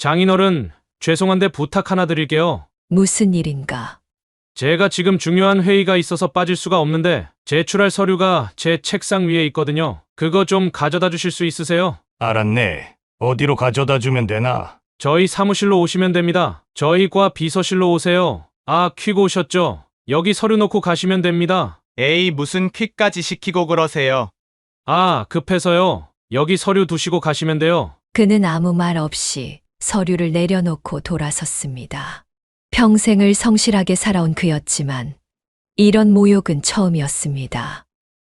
장인어른, 죄송한데 부탁 하나 드릴게요. 무슨 일인가? 제가 지금 중요한 회의가 있어서 빠질 수가 없는데 제출할 서류가 제 책상 위에 있거든요. 그거 좀 가져다 주실 수 있으세요? 알았네. 어디로 가져다 주면 되나? 저희 사무실로 오시면 됩니다. 저희 과 비서실로 오세요. 아, 퀵 오셨죠? 여기 서류 놓고 가시면 됩니다. 에이, 무슨 퀵까지 시키고 그러세요. 아, 급해서요. 여기 서류 두시고 가시면 돼요. 그는 아무 말 없이 서류를 내려놓고 돌아섰습니다. 평생을 성실하게 살아온 그였지만 이런 모욕은 처음이었습니다.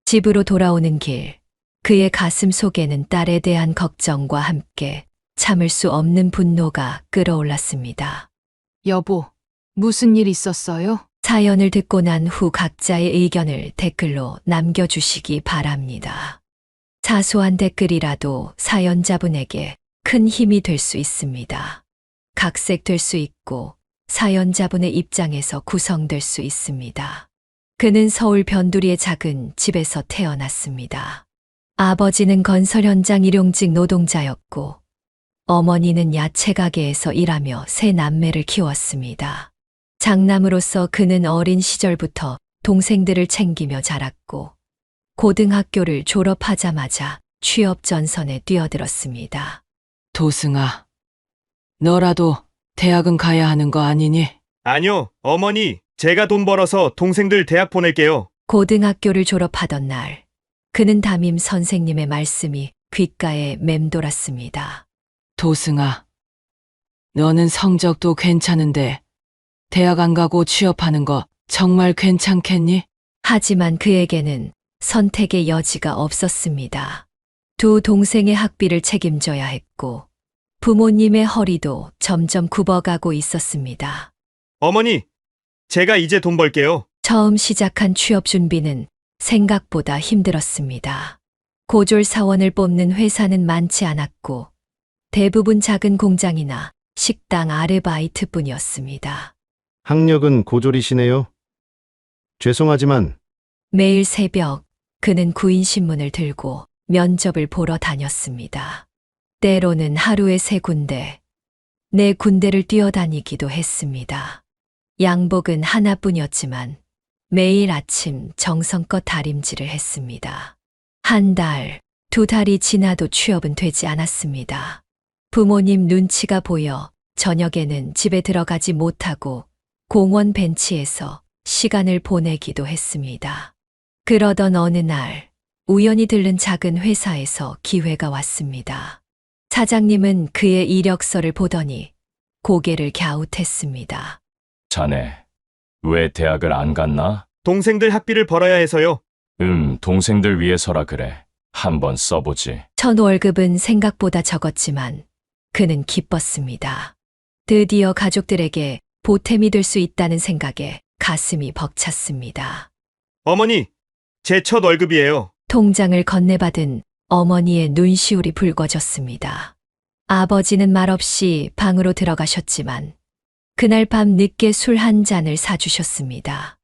집으로 돌아오는 길, 그의 가슴 속에는 딸에 대한 걱정과 함께 참을 수 없는 분노가 끓어올랐습니다. 여보, 무슨 일 있었어요? 사연을 듣고 난 후 각자의 의견을 댓글로 남겨주시기 바랍니다. 사소한 댓글이라도 사연자분에게 큰 힘이 될 수 있습니다. 각색될 수 있고 사연자분의 입장에서 구성될 수 있습니다. 그는 서울 변두리의 작은 집에서 태어났습니다. 아버지는 건설 현장 일용직 노동자였고 어머니는 야채 가게에서 일하며 세 남매를 키웠습니다. 장남으로서 그는 어린 시절부터 동생들을 챙기며 자랐고 고등학교를 졸업하자마자 취업 전선에 뛰어들었습니다. 도승아, 너라도 대학은 가야 하는 거 아니니? 아니요, 어머니. 제가 돈 벌어서 동생들 대학 보낼게요. 고등학교를 졸업하던 날, 그는 담임 선생님의 말씀이 귓가에 맴돌았습니다. 도승아, 너는 성적도 괜찮은데 대학 안 가고 취업하는 거 정말 괜찮겠니? 하지만 그에게는 선택의 여지가 없었습니다. 두 동생의 학비를 책임져야 했고 부모님의 허리도 점점 굽어가고 있었습니다. 어머니, 제가 이제 돈 벌게요. 처음 시작한 취업 준비는 생각보다 힘들었습니다. 고졸 사원을 뽑는 회사는 많지 않았고 대부분 작은 공장이나 식당 아르바이트뿐이었습니다. 학력은 고졸이시네요. 죄송하지만 매일 새벽 그는 구인신문을 들고 면접을 보러 다녔습니다. 때로는 하루에 3군데, 4군데를 뛰어다니기도 했습니다. 양복은 하나뿐이었지만 매일 아침 정성껏 다림질을 했습니다. 한 달, 2달이 지나도 취업은 되지 않았습니다. 부모님 눈치가 보여 저녁에는 집에 들어가지 못하고 공원 벤치에서 시간을 보내기도 했습니다. 그러던 어느 날 우연히 들른 작은 회사에서 기회가 왔습니다. 사장님은 그의 이력서를 보더니 고개를 갸웃했습니다. 자네, 왜 대학을 안 갔나? 동생들 학비를 벌어야 해서요. 동생들 위해서라 그래. 한번 써보지. 첫 월급은 생각보다 적었지만 그는 기뻤습니다. 드디어 가족들에게 보탬이 될 수 있다는 생각에 가슴이 벅찼습니다. 어머니, 제 첫 월급이에요. 통장을 건네받은 어머니의 눈시울이 붉어졌습니다. 아버지는 말없이 방으로 들어가셨지만 그날 밤 늦게 술 한 잔을 사주셨습니다.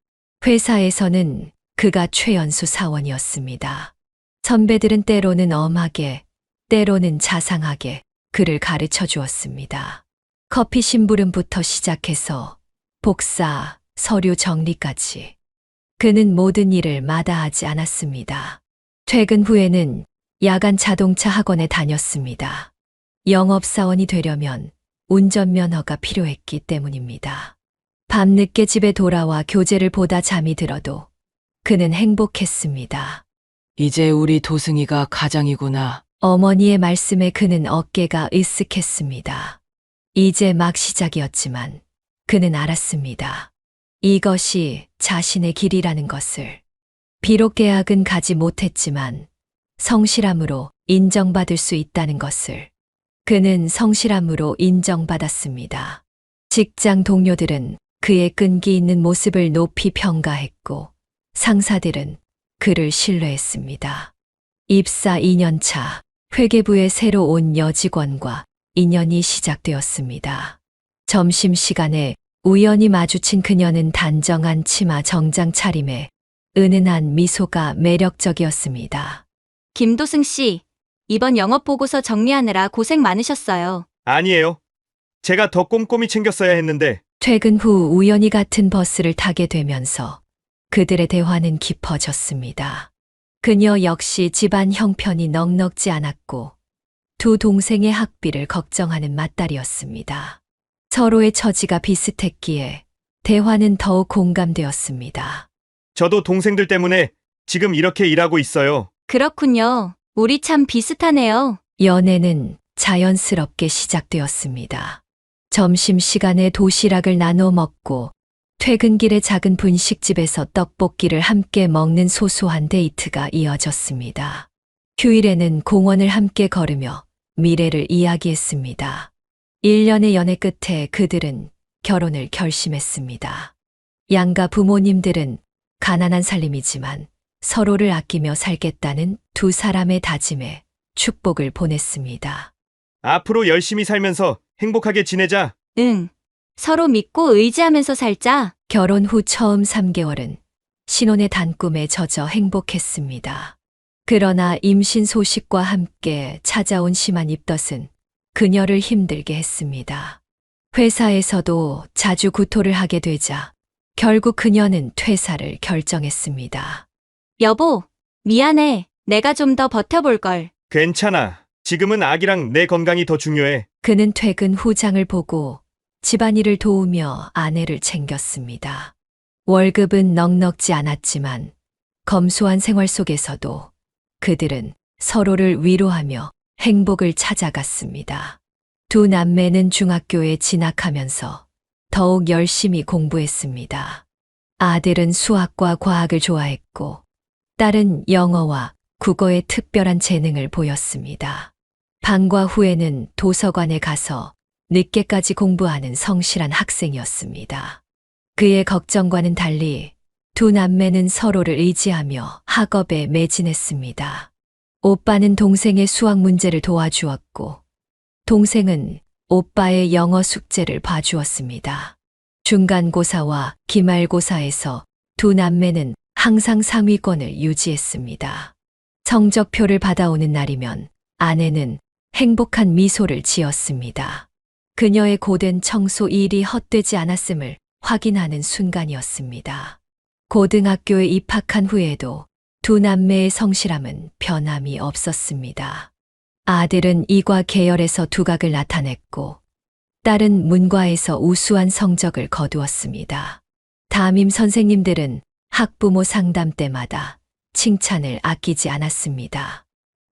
회사에서는 그가 최연소 사원이었습니다. 선배들은 때로는 엄하게, 때로는 자상하게 그를 가르쳐 주었습니다. 커피 심부름부터 시작해서 복사, 서류 정리까지. 그는 모든 일을 마다하지 않았습니다. 퇴근 후에는 야간 자동차 학원에 다녔습니다. 영업사원이 되려면 운전면허가 필요했기 때문입니다. 밤늦게 집에 돌아와 교재를 보다 잠이 들어도 그는 행복했습니다. 이제 우리 도승이가 가장이구나. 어머니의 말씀에 그는 어깨가 으쓱했습니다. 이제 막 시작이었지만 그는 알았습니다. 이것이 자신의 길이라는 것을. 비록 대학은 가지 못했지만 성실함으로 인정받을 수 있다는 것을. 그는 성실함으로 인정받았습니다. 직장 동료들은 그의 끈기 있는 모습을 높이 평가했고 상사들은 그를 신뢰했습니다. 입사 2년 차 회계부에 새로 온 여직원과 인연이 시작되었습니다. 점심시간에 우연히 마주친 그녀는 단정한 치마 정장 차림에 은은한 미소가 매력적이었습니다. 김도승 씨, 이번 영업 보고서 정리하느라 고생 많으셨어요. 아니에요. 제가 더 꼼꼼히 챙겼어야 했는데. 퇴근 후 우연히 같은 버스를 타게 되면서 그들의 대화는 깊어졌습니다. 그녀 역시 집안 형편이 넉넉지 않았고 두 동생의 학비를 걱정하는 맏딸이었습니다. 서로의 처지가 비슷했기에 대화는 더욱 공감되었습니다. 저도 동생들 때문에 지금 이렇게 일하고 있어요. 그렇군요. 우리 참 비슷하네요. 연애는 자연스럽게 시작되었습니다. 점심시간에 도시락을 나눠 먹고 퇴근길에 작은 분식집에서 떡볶이를 함께 먹는 소소한 데이트가 이어졌습니다. 휴일에는 공원을 함께 걸으며 미래를 이야기했습니다. 1년의 연애 끝에 그들은 결혼을 결심했습니다. 양가 부모님들은 가난한 살림이지만 서로를 아끼며 살겠다는 두 사람의 다짐에 축복을 보냈습니다. 앞으로 열심히 살면서 행복하게 지내자. 응. 서로 믿고 의지하면서 살자. 결혼 후 처음 3개월은 신혼의 단꿈에 젖어 행복했습니다. 그러나 임신 소식과 함께 찾아온 심한 입덧은 그녀를 힘들게 했습니다. 회사에서도 자주 구토를 하게 되자 결국 그녀는 퇴사를 결정했습니다. 여보, 미안해. 내가 좀 더 버텨볼걸. 괜찮아. 지금은 아기랑 내 건강이 더 중요해. 그는 퇴근 후 장을 보고 집안일을 도우며 아내를 챙겼습니다. 월급은 넉넉지 않았지만 검소한 생활 속에서도 그들은 서로를 위로하며 행복을 찾아갔습니다. 두 남매는 중학교에 진학하면서 더욱 열심히 공부했습니다. 아들은 수학과 과학을 좋아했고 딸은 영어와 국어에 특별한 재능을 보였습니다. 방과 후에는 도서관에 가서 늦게까지 공부하는 성실한 학생이었습니다. 그의 걱정과는 달리 두 남매는 서로를 의지하며 학업에 매진했습니다. 오빠는 동생의 수학 문제를 도와주었고 동생은 오빠의 영어 숙제를 봐주었습니다. 중간고사와 기말고사에서 두 남매는 항상 상위권을 유지했습니다. 성적표를 받아오는 날이면 아내는 행복한 미소를 지었습니다. 그녀의 고된 청소 일이 헛되지 않았음을 확인하는 순간이었습니다. 고등학교에 입학한 후에도 두 남매의 성실함은 변함이 없었습니다. 아들은 이과 계열에서 두각을 나타냈고 딸은 문과에서 우수한 성적을 거두었습니다. 담임 선생님들은 학부모 상담 때마다 칭찬을 아끼지 않았습니다.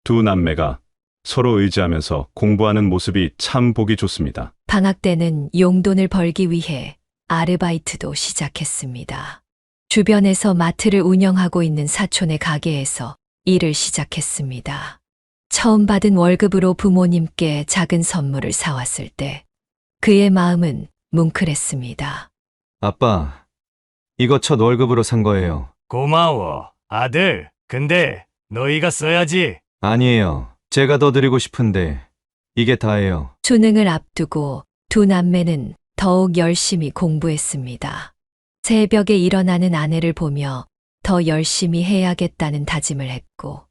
두 남매가 서로 의지하면서 공부하는 모습이 참 보기 좋습니다. 방학 때는 용돈을 벌기 위해 아르바이트도 시작했습니다. 주변에서 마트를 운영하고 있는 사촌의 가게에서 일을 시작했습니다. 처음 받은 월급으로 부모님께 작은 선물을 사왔을 때 그의 마음은 뭉클했습니다. 아빠, 이거 첫 월급으로 산 거예요. 고마워, 아들. 근데 너희가 써야지. 아니에요. 제가 더 드리고 싶은데 이게 다예요. 수능을 앞두고 두 남매는 더욱 열심히 공부했습니다. 새벽에 일어나는 아내를 보며 더 열심히 해야겠다는 다짐을 했고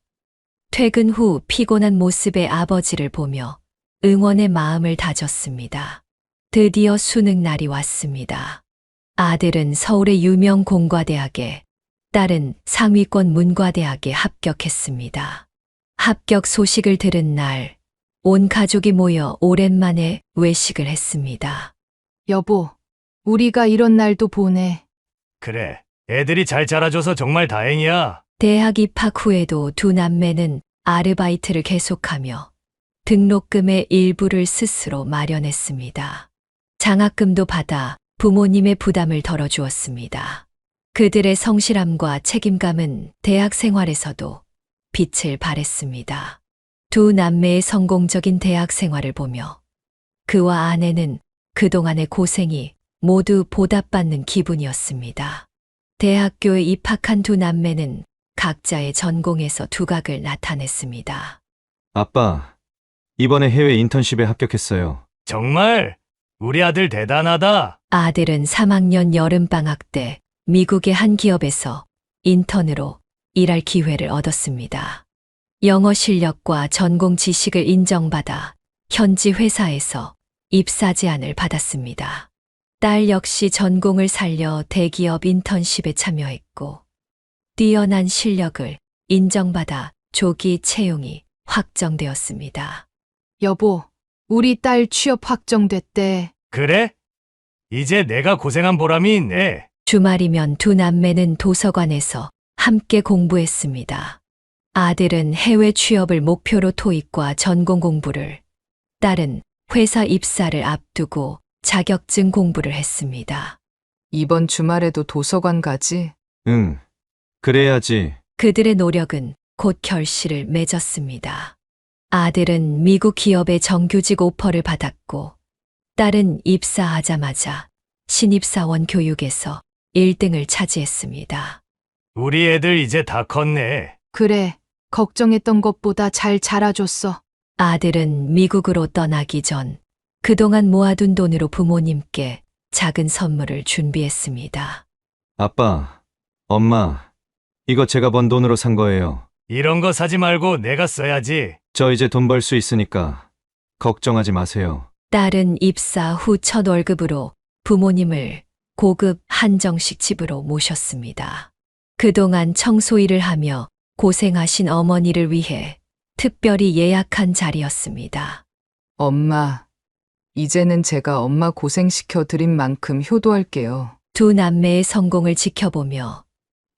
퇴근 후 피곤한 모습의 아버지를 보며 응원의 마음을 다졌습니다. 드디어 수능 날이 왔습니다. 아들은 서울의 유명 공과대학에, 딸은 상위권 문과대학에 합격했습니다. 합격 소식을 들은 날, 온 가족이 모여 오랜만에 외식을 했습니다. 여보, 우리가 이런 날도 보내. 그래, 애들이 잘 자라줘서 정말 다행이야. 대학 입학 후에도 두 남매는 아르바이트를 계속하며 등록금의 일부를 스스로 마련했습니다. 장학금도 받아 부모님의 부담을 덜어주었습니다. 그들의 성실함과 책임감은 대학 생활에서도 빛을 발했습니다. 두 남매의 성공적인 대학 생활을 보며 그와 아내는 그동안의 고생이 모두 보답받는 기분이었습니다. 대학교에 입학한 두 남매는 각자의 전공에서 두각을 나타냈습니다. 아빠, 이번에 해외 인턴십에 합격했어요. 정말? 우리 아들 대단하다. 아들은 3학년 여름방학 때 미국의 한 기업에서 인턴으로 일할 기회를 얻었습니다. 영어 실력과 전공 지식을 인정받아 현지 회사에서 입사 제안을 받았습니다. 딸 역시 전공을 살려 대기업 인턴십에 참여했고 뛰어난 실력을 인정받아 조기 채용이 확정되었습니다. 여보, 우리 딸 취업 확정됐대. 그래? 이제 내가 고생한 보람이 있네. 주말이면 두 남매는 도서관에서 함께 공부했습니다. 아들은 해외 취업을 목표로 토익과 전공 공부를, 딸은 회사 입사를 앞두고 자격증 공부를 했습니다. 이번 주말에도 도서관 가지? 응. 그래야지. 그들의 노력은 곧 결실을 맺었습니다. 아들은 미국 기업의 정규직 오퍼를 받았고, 딸은 입사하자마자 신입사원 교육에서 1등을 차지했습니다. 우리 애들 이제 다 컸네. 그래, 걱정했던 것보다 잘 자라줬어. 아들은 미국으로 떠나기 전 그동안 모아둔 돈으로 부모님께 작은 선물을 준비했습니다. 아빠, 엄마, 이거 제가 번 돈으로 산 거예요. 이런 거 사지 말고 내가 써야지. 저 이제 돈 벌 수 있으니까 걱정하지 마세요. 딸은 입사 후 첫 월급으로 부모님을 고급 한정식 집으로 모셨습니다. 그동안 청소일을 하며 고생하신 어머니를 위해 특별히 예약한 자리였습니다. 엄마, 이제는 제가 엄마 고생시켜 드린 만큼 효도할게요. 두 남매의 성공을 지켜보며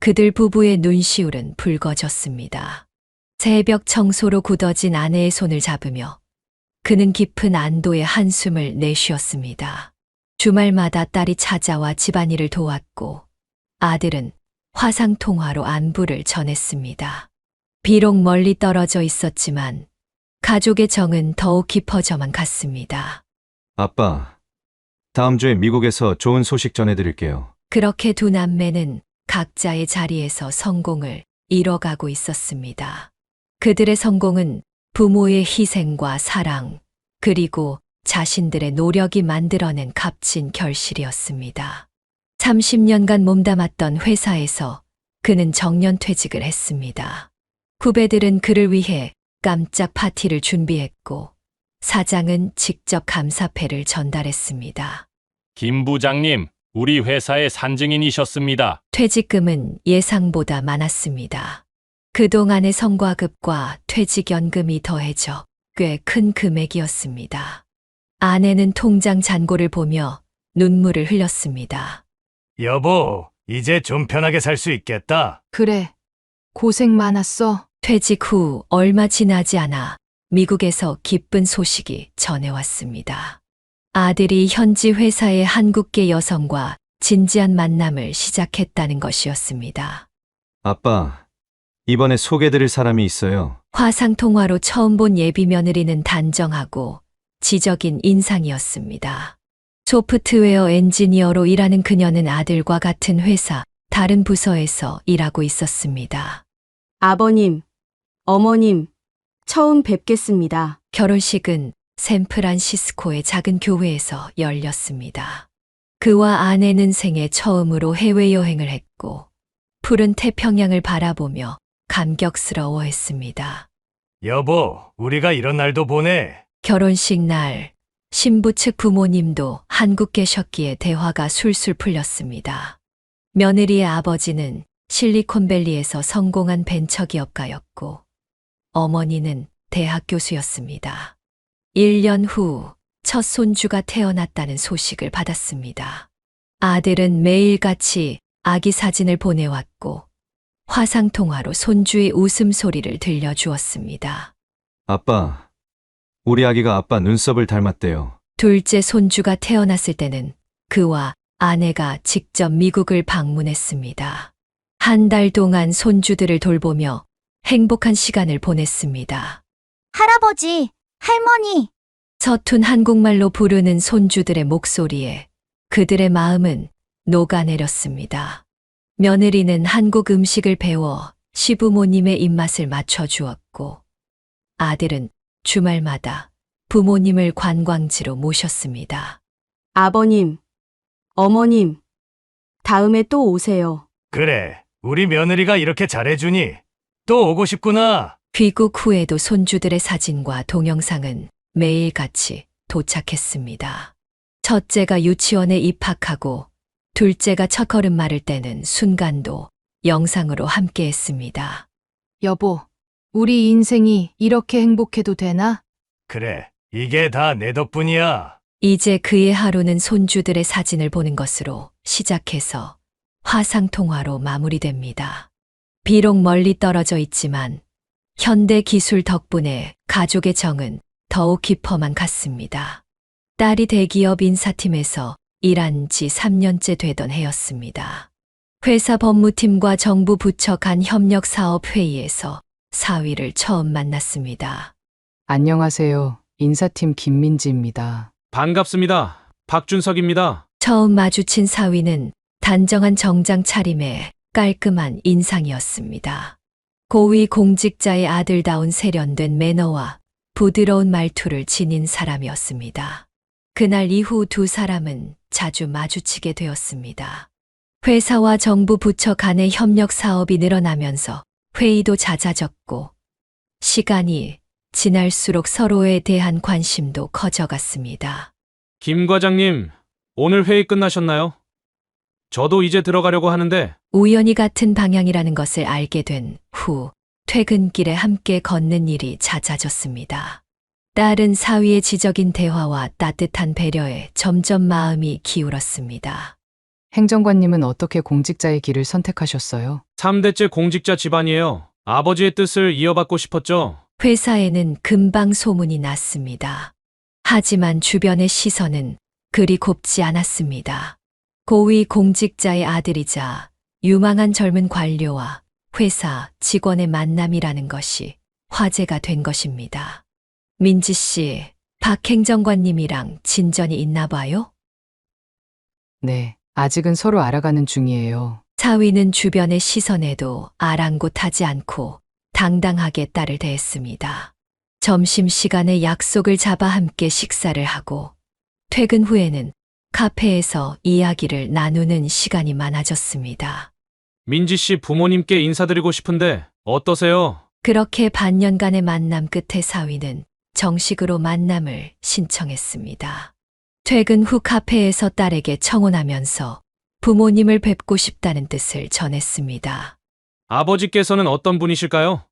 그들 부부의 눈시울은 붉어졌습니다. 새벽 청소로 굳어진 아내의 손을 잡으며 그는 깊은 안도의 한숨을 내쉬었습니다. 주말마다 딸이 찾아와 집안일을 도왔고 아들은 화상통화로 안부를 전했습니다. 비록 멀리 떨어져 있었지만 가족의 정은 더욱 깊어져만 갔습니다. 아빠, 다음 주에 미국에서 좋은 소식 전해드릴게요. 그렇게 두 남매는 각자의 자리에서 성공을 이뤄가고 있었습니다. 그들의 성공은 부모의 희생과 사랑, 그리고 자신들의 노력이 만들어낸 값진 결실이었습니다. 30년간 몸담았던 회사에서 그는 정년퇴직을 했습니다. 후배들은 그를 위해 깜짝 파티를 준비했고 사장은 직접 감사패를 전달했습니다. 김 부장님, 우리 회사의 산증인이셨습니다. 퇴직금은 예상보다 많았습니다. 그동안의 성과급과 퇴직연금이 더해져 꽤 큰 금액이었습니다. 아내는 통장 잔고를 보며 눈물을 흘렸습니다. 여보, 이제 좀 편하게 살 수 있겠다. 그래, 고생 많았어. 퇴직 후 얼마 지나지 않아 미국에서 기쁜 소식이 전해왔습니다. 아들이 현지 회사의 한국계 여성과 진지한 만남을 시작했다는 것이었습니다. 아빠, 이번에 소개드릴 사람이 있어요. 화상통화로 처음 본 예비 며느리는 단정하고 지적인 인상이었습니다. 소프트웨어 엔지니어로 일하는 그녀는 아들과 같은 회사, 다른 부서에서 일하고 있었습니다. 아버님, 어머님, 처음 뵙겠습니다. 결혼식은 샌프란시스코의 작은 교회에서 열렸습니다. 그와 아내는 생애 처음으로 해외여행을 했고 푸른 태평양을 바라보며 감격스러워했습니다. 여보, 우리가 이런 날도 보내. 결혼식 날 신부 측 부모님도 한국 계셨기에 대화가 술술 풀렸습니다. 며느리의 아버지는 실리콘밸리에서 성공한 벤처기업가였고 어머니는 대학 교수였습니다. 1년 후 첫 손주가 태어났다는 소식을 받았습니다. 아들은 매일같이 아기 사진을 보내왔고 화상통화로 손주의 웃음소리를 들려주었습니다. 아빠, 우리 아기가 아빠 눈썹을 닮았대요. 둘째 손주가 태어났을 때는 그와 아내가 직접 미국을 방문했습니다. 한 달 동안 손주들을 돌보며 행복한 시간을 보냈습니다. 할아버지, 할머니. 서툰 한국말로 부르는 손주들의 목소리에 그들의 마음은 녹아내렸습니다. 며느리는 한국 음식을 배워 시부모님의 입맛을 맞춰주었고 아들은 주말마다 부모님을 관광지로 모셨습니다. 아버님, 어머님, 다음에 또 오세요. 그래, 우리 며느리가 이렇게 잘해주니 또 오고 싶구나. 귀국 후에도 손주들의 사진과 동영상은 매일같이 도착했습니다. 첫째가 유치원에 입학하고 둘째가 첫걸음마를 떼는 순간도 영상으로 함께했습니다. 여보, 우리 인생이 이렇게 행복해도 되나? 그래, 이게 다 내 덕분이야. 이제 그의 하루는 손주들의 사진을 보는 것으로 시작해서 화상통화로 마무리됩니다. 비록 멀리 떨어져 있지만 현대 기술 덕분에 가족의 정은 더욱 깊어만 갔습니다. 딸이 대기업 인사팀에서 일한 지 3년째 되던 해였습니다. 회사 법무팀과 정부 부처 간 협력 사업 회의에서 사위를 처음 만났습니다. 안녕하세요. 인사팀 김민지입니다. 반갑습니다. 박준석입니다. 처음 마주친 사위는 단정한 정장 차림에 깔끔한 인상이었습니다. 고위 공직자의 아들다운 세련된 매너와 부드러운 말투를 지닌 사람이었습니다. 그날 이후 두 사람은 자주 마주치게 되었습니다. 회사와 정부 부처 간의 협력 사업이 늘어나면서 회의도 잦아졌고 시간이 지날수록 서로에 대한 관심도 커져갔습니다. 김 과장님, 오늘 회의 끝나셨나요? 저도 이제 들어가려고 하는데 우연히 같은 방향이라는 것을 알게 된 후 퇴근길에 함께 걷는 일이 잦아졌습니다. 딸은 사위의 지적인 대화와 따뜻한 배려에 점점 마음이 기울었습니다. 행정관님은 어떻게 공직자의 길을 선택하셨어요? 3대째 공직자 집안이에요. 아버지의 뜻을 이어받고 싶었죠. 회사에는 금방 소문이 났습니다. 하지만 주변의 시선은 그리 곱지 않았습니다. 고위 공직자의 아들이자 유망한 젊은 관료와 회사 직원의 만남이라는 것이 화제가 된 것입니다. 민지 씨, 박 행정관님이랑 진전이 있나 봐요? 네, 아직은 서로 알아가는 중이에요. 사위는 주변의 시선에도 아랑곳하지 않고 당당하게 딸을 대했습니다. 점심시간에 약속을 잡아 함께 식사를 하고 퇴근 후에는 카페에서 이야기를 나누는 시간이 많아졌습니다. 민지 씨 부모님께 인사드리고 싶은데 어떠세요? 그렇게 반년간의 만남 끝에 사위는 정식으로 만남을 신청했습니다. 퇴근 후 카페에서 딸에게 청혼하면서 부모님을 뵙고 싶다는 뜻을 전했습니다. 아버지께서는 어떤 분이실까요?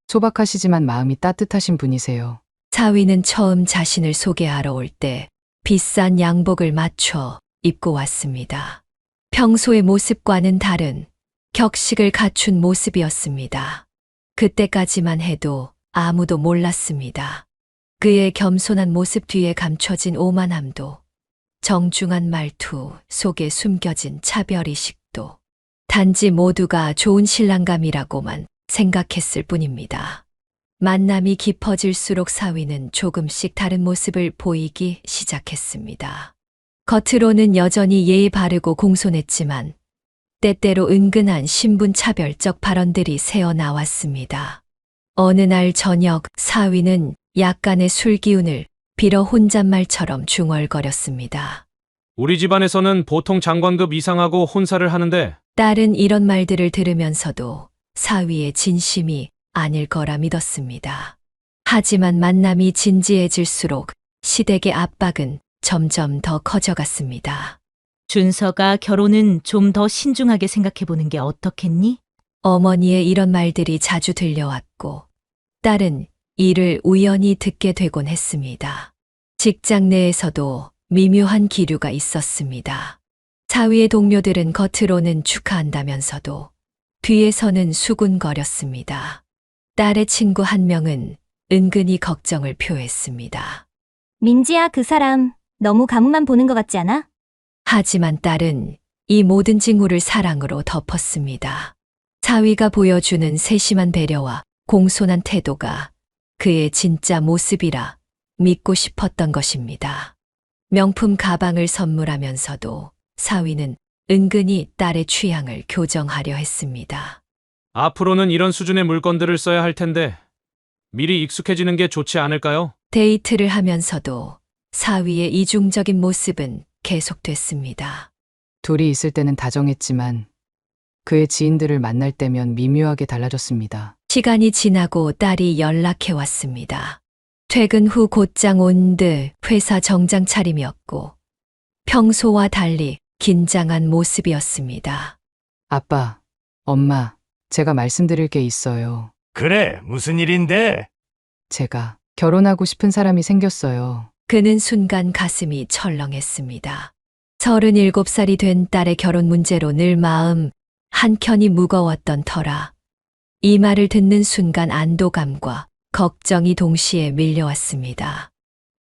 소박하시지만 마음이 따뜻하신 분이세요. 사위는 처음 자신을 소개하러 올 때 비싼 양복을 맞춰 입고 왔습니다. 평소의 모습과는 다른 격식을 갖춘 모습이었습니다. 그때까지만 해도 아무도 몰랐습니다. 그의 겸손한 모습 뒤에 감춰진 오만함도, 정중한 말투 속에 숨겨진 차별의식도, 단지 모두가 좋은 신랑감이라고만 생각했을 뿐입니다. 만남이 깊어질수록 사위는 조금씩 다른 모습을 보이기 시작했습니다. 겉으로는 여전히 예의 바르고 공손했지만 때때로 은근한 신분차별적 발언들이 새어나왔습니다. 어느 날 저녁 사위는 약간의 술 기운을 빌어 혼잣말처럼 중얼거렸습니다. 우리 집안에서는 보통 장관급 이상하고 혼사를 하는데 딸은 이런 말들을 들으면서도 사위의 진심이 아닐 거라 믿었습니다. 하지만 만남이 진지해질수록 시댁의 압박은 점점 더 커져갔습니다. 준서가 결혼은 좀 더 신중하게 생각해보는 게 어떻겠니? 어머니의 이런 말들이 자주 들려왔고 딸은 이를 우연히 듣게 되곤 했습니다. 직장 내에서도 미묘한 기류가 있었습니다. 사위의 동료들은 겉으로는 축하한다면서도 뒤에서는 수군거렸습니다. 딸의 친구 한 명은 은근히 걱정을 표했습니다. 민지야, 그 사람 너무 가문만 보는 것 같지 않아? 하지만 딸은 이 모든 징후를 사랑으로 덮었습니다. 사위가 보여주는 세심한 배려와 공손한 태도가 그의 진짜 모습이라 믿고 싶었던 것입니다. 명품 가방을 선물하면서도 사위는 은근히 딸의 취향을 교정하려 했습니다. 앞으로는 이런 수준의 물건들을 써야 할 텐데 미리 익숙해지는 게 좋지 않을까요? 데이트를 하면서도 사위의 이중적인 모습은 계속됐습니다. 둘이 있을 때는 다정했지만 그의 지인들을 만날 때면 미묘하게 달라졌습니다. 시간이 지나고 딸이 연락해 왔습니다. 퇴근 후 곧장 온 듯 회사 정장 차림이었고 평소와 달리 긴장한 모습이었습니다. 아빠, 엄마, 제가 말씀드릴 게 있어요. 그래, 무슨 일인데? 제가 결혼하고 싶은 사람이 생겼어요. 그는 순간 가슴이 철렁했습니다. 37살이 된 딸의 결혼 문제로 늘 마음 한켠이 무거웠던 터라 이 말을 듣는 순간 안도감과 걱정이 동시에 밀려왔습니다.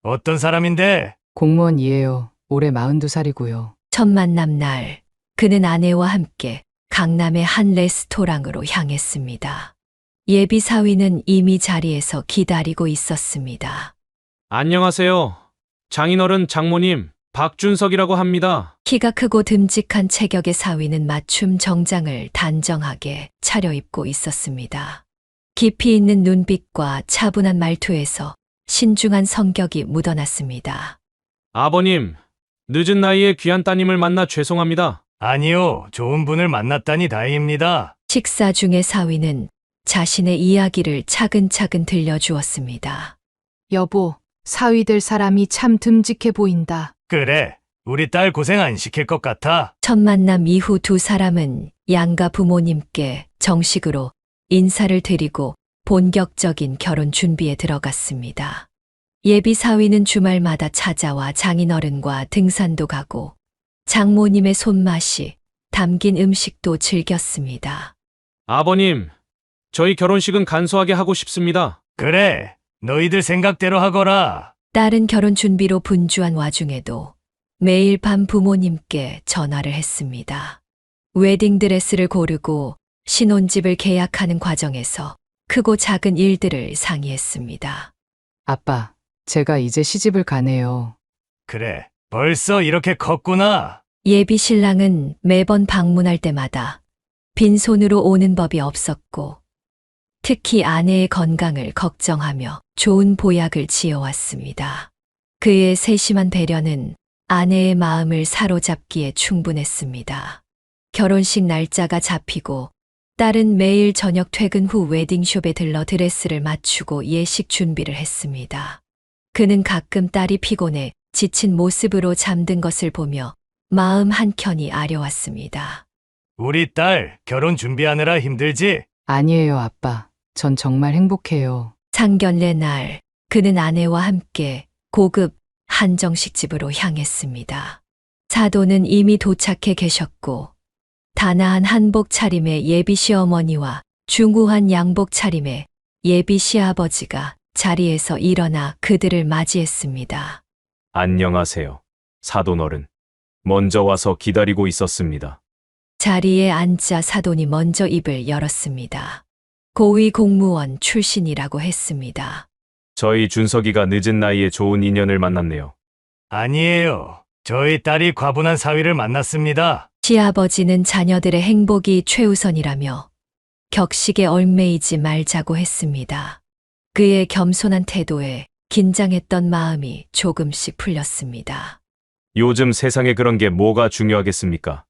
어떤 사람인데? 공무원이에요. 올해 42살이고요. 첫 만남 날 그는 아내와 함께 강남의 한 레스토랑으로 향했습니다. 예비 사위는 이미 자리에서 기다리고 있었습니다. 안녕하세요. 장인어른 장모님, 박준석이라고 합니다. 키가 크고 듬직한 체격의 사위는 맞춤 정장을 단정하게 차려입고 있었습니다. 깊이 있는 눈빛과 차분한 말투에서 신중한 성격이 묻어났습니다. 아버님, 늦은 나이에 귀한 따님을 만나 죄송합니다. 아니요, 좋은 분을 만났다니 다행입니다. 식사 중에 사위는 자신의 이야기를 차근차근 들려주었습니다. 여보, 사위 될 사람이 참 듬직해 보인다. 그래, 우리 딸 고생 안 시킬 것 같아. 첫 만남 이후 두 사람은 양가 부모님께 정식으로 인사를 드리고 본격적인 결혼 준비에 들어갔습니다. 예비 사위는 주말마다 찾아와 장인어른과 등산도 가고 장모님의 손맛이 담긴 음식도 즐겼습니다. 아버님, 저희 결혼식은 간소하게 하고 싶습니다. 그래, 너희들 생각대로 하거라. 딸은 결혼 준비로 분주한 와중에도 매일 밤 부모님께 전화를 했습니다. 웨딩드레스를 고르고 신혼집을 계약하는 과정에서 크고 작은 일들을 상의했습니다. 아빠, 제가 이제 시집을 가네요. 그래, 벌써 이렇게 컸구나. 예비 신랑은 매번 방문할 때마다 빈손으로 오는 법이 없었고 특히 아내의 건강을 걱정하며 좋은 보약을 지어왔습니다. 그의 세심한 배려는 아내의 마음을 사로잡기에 충분했습니다. 결혼식 날짜가 잡히고 딸은 매일 저녁 퇴근 후 웨딩숍에 들러 드레스를 맞추고 예식 준비를 했습니다. 그는 가끔 딸이 피곤해 지친 모습으로 잠든 것을 보며 마음 한켠이 아려왔습니다. 우리 딸 결혼 준비하느라 힘들지? 아니에요, 아빠. 전 정말 행복해요. 상견례 날 그는 아내와 함께 고급 한정식집으로 향했습니다. 사도는 이미 도착해 계셨고 단아한 한복 차림의 예비 시어머니와 중후한 양복 차림의 예비 시아버지가 자리에서 일어나 그들을 맞이했습니다. 안녕하세요. 사돈어른. 먼저 와서 기다리고 있었습니다. 자리에 앉자 사돈이 먼저 입을 열었습니다. 고위 공무원 출신이라고 했습니다. 저희 준석이가 늦은 나이에 좋은 인연을 만났네요. 아니에요. 저희 딸이 과분한 사위를 만났습니다. 시아버지는 자녀들의 행복이 최우선이라며 격식에 얽매이지 말자고 했습니다. 그의 겸손한 태도에 긴장했던 마음이 조금씩 풀렸습니다. 요즘 세상에 그런 게 뭐가 중요하겠습니까?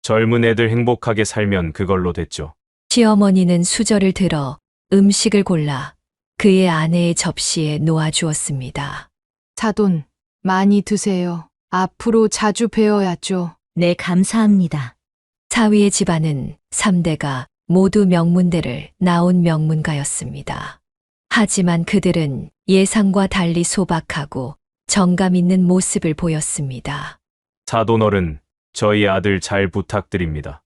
젊은 애들 행복하게 살면 그걸로 됐죠. 시어머니는 수저를 들어 음식을 골라 그의 아내의 접시에 놓아주었습니다. 사돈, 많이 드세요. 앞으로 자주 뵈어야죠. 네, 감사합니다. 사위의 집안은 3대가 모두 명문대를 나온 명문가였습니다. 하지만 그들은 예상과 달리 소박하고 정감 있는 모습을 보였습니다. 사돈어른, 저희 아들 잘 부탁드립니다.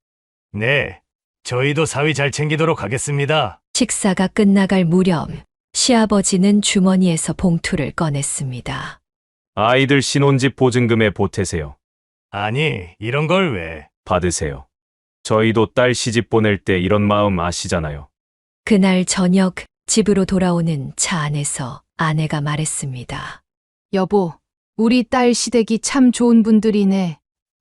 네, 저희도 사위 잘 챙기도록 하겠습니다. 식사가 끝나갈 무렵 시아버지는 주머니에서 봉투를 꺼냈습니다. 아이들 신혼집 보증금에 보태세요. 아니, 이런 걸 왜? 받으세요. 저희도 딸 시집 보낼 때 이런 마음 아시잖아요. 그날 저녁 집으로 돌아오는 차 안에서 아내가 말했습니다. 여보, 우리 딸 시댁이 참 좋은 분들이네.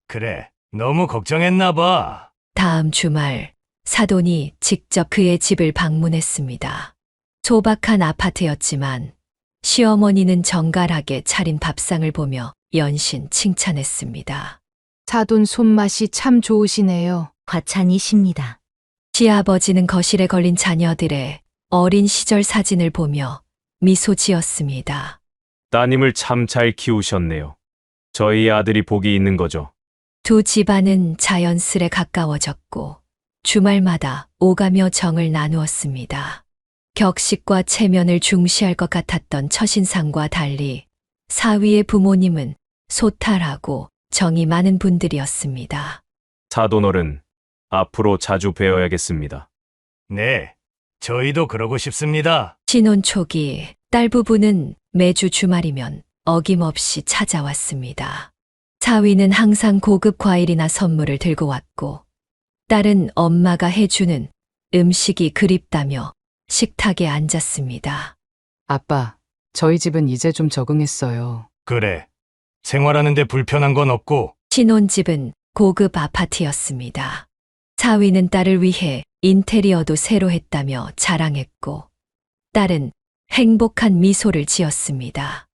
그래, 너무 걱정했나 봐. 다음 주말 사돈이 직접 그의 집을 방문했습니다. 소박한 아파트였지만 시어머니는 정갈하게 차린 밥상을 보며 연신 칭찬했습니다. 사돈 손맛이 참 좋으시네요. 과찬이십니다. 시아버지는 거실에 걸린 자녀들의 어린 시절 사진을 보며 미소 지었습니다. 따님을 참 잘 키우셨네요. 저희 아들이 복이 있는 거죠. 두 집안은 자연스레 가까워졌고 주말마다 오가며 정을 나누었습니다. 격식과 체면을 중시할 것 같았던 첫인상과 달리 사위의 부모님은 소탈하고 정이 많은 분들이었습니다. 사돈어른, 앞으로 자주 뵈어야겠습니다. 네, 저희도 그러고 싶습니다. 신혼 초기 딸 부부는 매주 주말이면 어김없이 찾아왔습니다. 사위는 항상 고급 과일이나 선물을 들고 왔고 딸은 엄마가 해주는 음식이 그립다며 식탁에 앉았습니다. 아빠, 저희 집은 이제 좀 적응했어요. 그래. 생활하는데 불편한 건 없고. 신혼집은 고급 아파트였습니다. 사위는 딸을 위해 인테리어도 새로 했다며 자랑했고 딸은 행복한 미소를 지었습니다.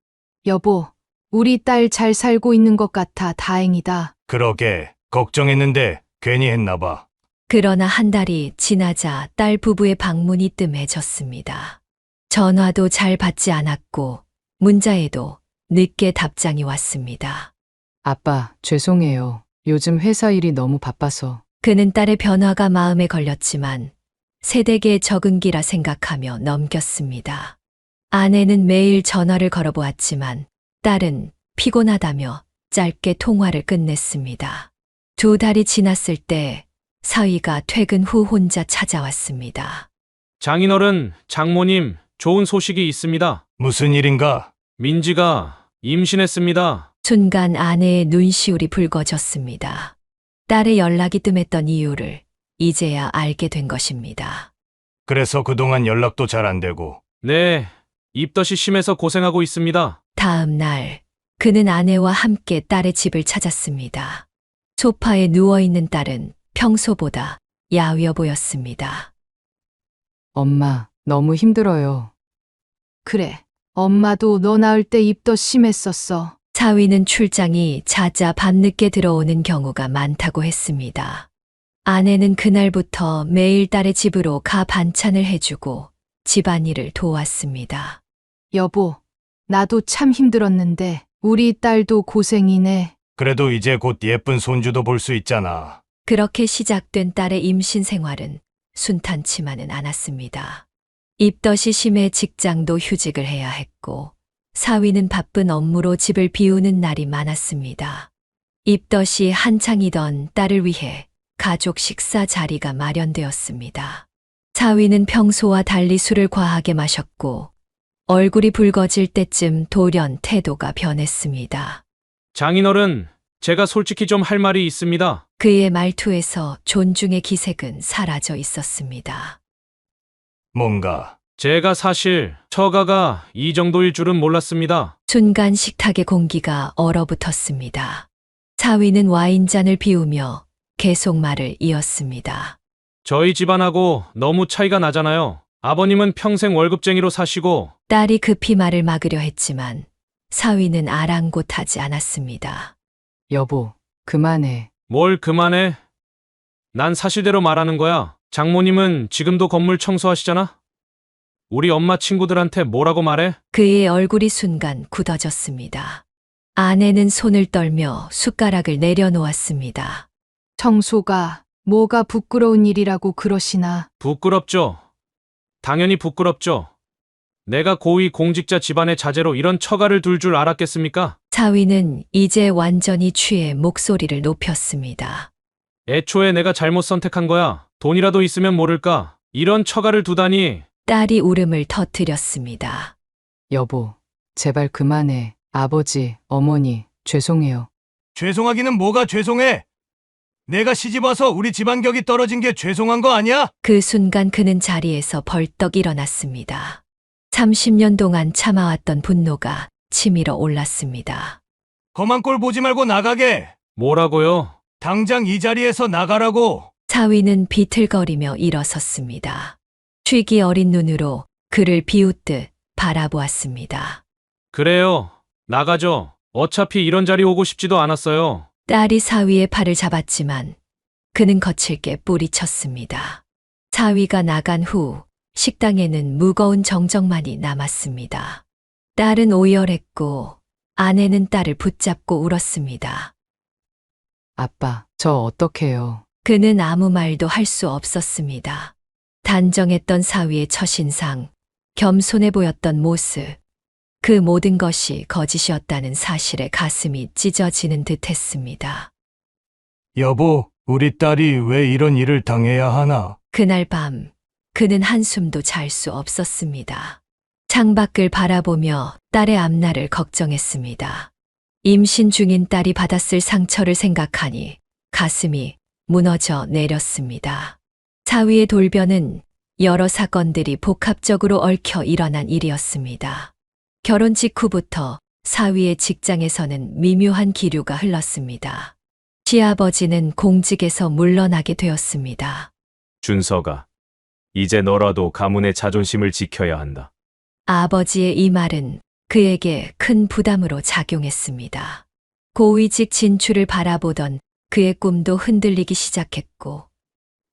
여보, 우리 딸 잘 살고 있는 것 같아 다행이다. 그러게, 걱정했는데 괜히 했나 봐. 그러나 한 달이 지나자 딸 부부의 방문이 뜸해졌습니다. 전화도 잘 받지 않았고 문자에도 늦게 답장이 왔습니다. 아빠, 죄송해요. 요즘 회사 일이 너무 바빠서. 그는 딸의 변화가 마음에 걸렸지만 세대계 적응기라 생각하며 넘겼습니다. 아내는 매일 전화를 걸어보았지만 딸은 피곤하다며 짧게 통화를 끝냈습니다. 2달이 지났을 때 사위가 퇴근 후 혼자 찾아왔습니다. 장인어른, 장모님, 좋은 소식이 있습니다. 무슨 일인가? 민지가 임신했습니다. 순간 아내의 눈시울이 붉어졌습니다. 딸의 연락이 뜸했던 이유를 이제야 알게 된 것입니다. 그래서 그동안 연락도 잘 안 되고. 네, 입덧이 심해서 고생하고 있습니다. 다음 날 그는 아내와 함께 딸의 집을 찾았습니다. 소파에 누워있는 딸은 평소보다 야위어 보였습니다. 엄마, 너무 힘들어요. 그래, 엄마도 너 낳을 때 입덧 심했었어. 사위는 출장이 잦아 밤늦게 들어오는 경우가 많다고 했습니다. 아내는 그날부터 매일 딸의 집으로 가 반찬을 해주고 집안일을 도왔습니다. 여보, 나도 참 힘들었는데 우리 딸도 고생이네. 그래도 이제 곧 예쁜 손주도 볼 수 있잖아. 그렇게 시작된 딸의 임신 생활은 순탄치만은 않았습니다. 입덧이 심해 직장도 휴직을 해야 했고 사위는 바쁜 업무로 집을 비우는 날이 많았습니다. 입덧이 한창이던 딸을 위해 가족 식사 자리가 마련되었습니다. 사위는 평소와 달리 술을 과하게 마셨고 얼굴이 붉어질 때쯤 돌연 태도가 변했습니다. 장인어른, 제가 솔직히 좀 할 말이 있습니다. 그의 말투에서 존중의 기색은 사라져 있었습니다. 뭔가. 제가 사실 처가가 이 정도일 줄은 몰랐습니다. 순간 식탁의 공기가 얼어붙었습니다. 사위는 와인잔을 비우며 계속 말을 이었습니다. 저희 집안하고 너무 차이가 나잖아요. 아버님은 평생 월급쟁이로 사시고 딸이 급히 말을 막으려 했지만 사위는 아랑곳하지 않았습니다. 여보, 그만해. 뭘 그만해? 난 사실대로 말하는 거야. 장모님은 지금도 건물 청소하시잖아? 우리 엄마 친구들한테 뭐라고 말해? 그의 얼굴이 순간 굳어졌습니다. 아내는 손을 떨며 숟가락을 내려놓았습니다. 청소가 뭐가 부끄러운 일이라고 그러시나. 부끄럽죠. 당연히 부끄럽죠. 내가 고위 공직자 집안의 자제로 이런 처가를 둘 줄 알았겠습니까? 사위는 이제 완전히 취해 목소리를 높였습니다. 애초에 내가 잘못 선택한 거야. 돈이라도 있으면 모를까. 이런 처가를 두다니. 딸이 울음을 터뜨렸습니다. 여보, 제발 그만해. 아버지, 어머니, 죄송해요. 죄송하기는 뭐가 죄송해? 내가 시집 와서 우리 집안 격이 떨어진 게 죄송한 거 아니야? 그 순간 그는 자리에서 벌떡 일어났습니다. 30년 동안 참아왔던 분노가 치밀어 올랐습니다. 험한 꼴 보지 말고 나가게. 뭐라고요? 당장 이 자리에서 나가라고. 사위는 비틀거리며 일어섰습니다. 취기 어린 눈으로 그를 비웃듯 바라보았습니다. 그래요. 나가죠. 어차피 이런 자리 오고 싶지도 않았어요. 딸이 사위의 팔을 잡았지만 그는 거칠게 뿌리쳤습니다. 사위가 나간 후 식당에는 무거운 정적만이 남았습니다. 딸은 오열했고 아내는 딸을 붙잡고 울었습니다. 아빠, 저 어떡해요? 그는 아무 말도 할 수 없었습니다. 단정했던 사위의 첫인상, 겸손해 보였던 모습, 그 모든 것이 거짓이었다는 사실에 가슴이 찢어지는 듯 했습니다. 여보, 우리 딸이 왜 이런 일을 당해야 하나? 그날 밤, 그는 한숨도 잘 수 없었습니다. 창밖을 바라보며 딸의 앞날을 걱정했습니다. 임신 중인 딸이 받았을 상처를 생각하니 가슴이 무너져 내렸습니다. 사위의 돌변은 여러 사건들이 복합적으로 얽혀 일어난 일이었습니다. 결혼 직후부터 사위의 직장에서는 미묘한 기류가 흘렀습니다. 시아버지는 공직에서 물러나게 되었습니다. 준서가, 이제 너라도 가문의 자존심을 지켜야 한다. 아버지의 이 말은 그에게 큰 부담으로 작용했습니다. 고위직 진출을 바라보던 그의 꿈도 흔들리기 시작했고,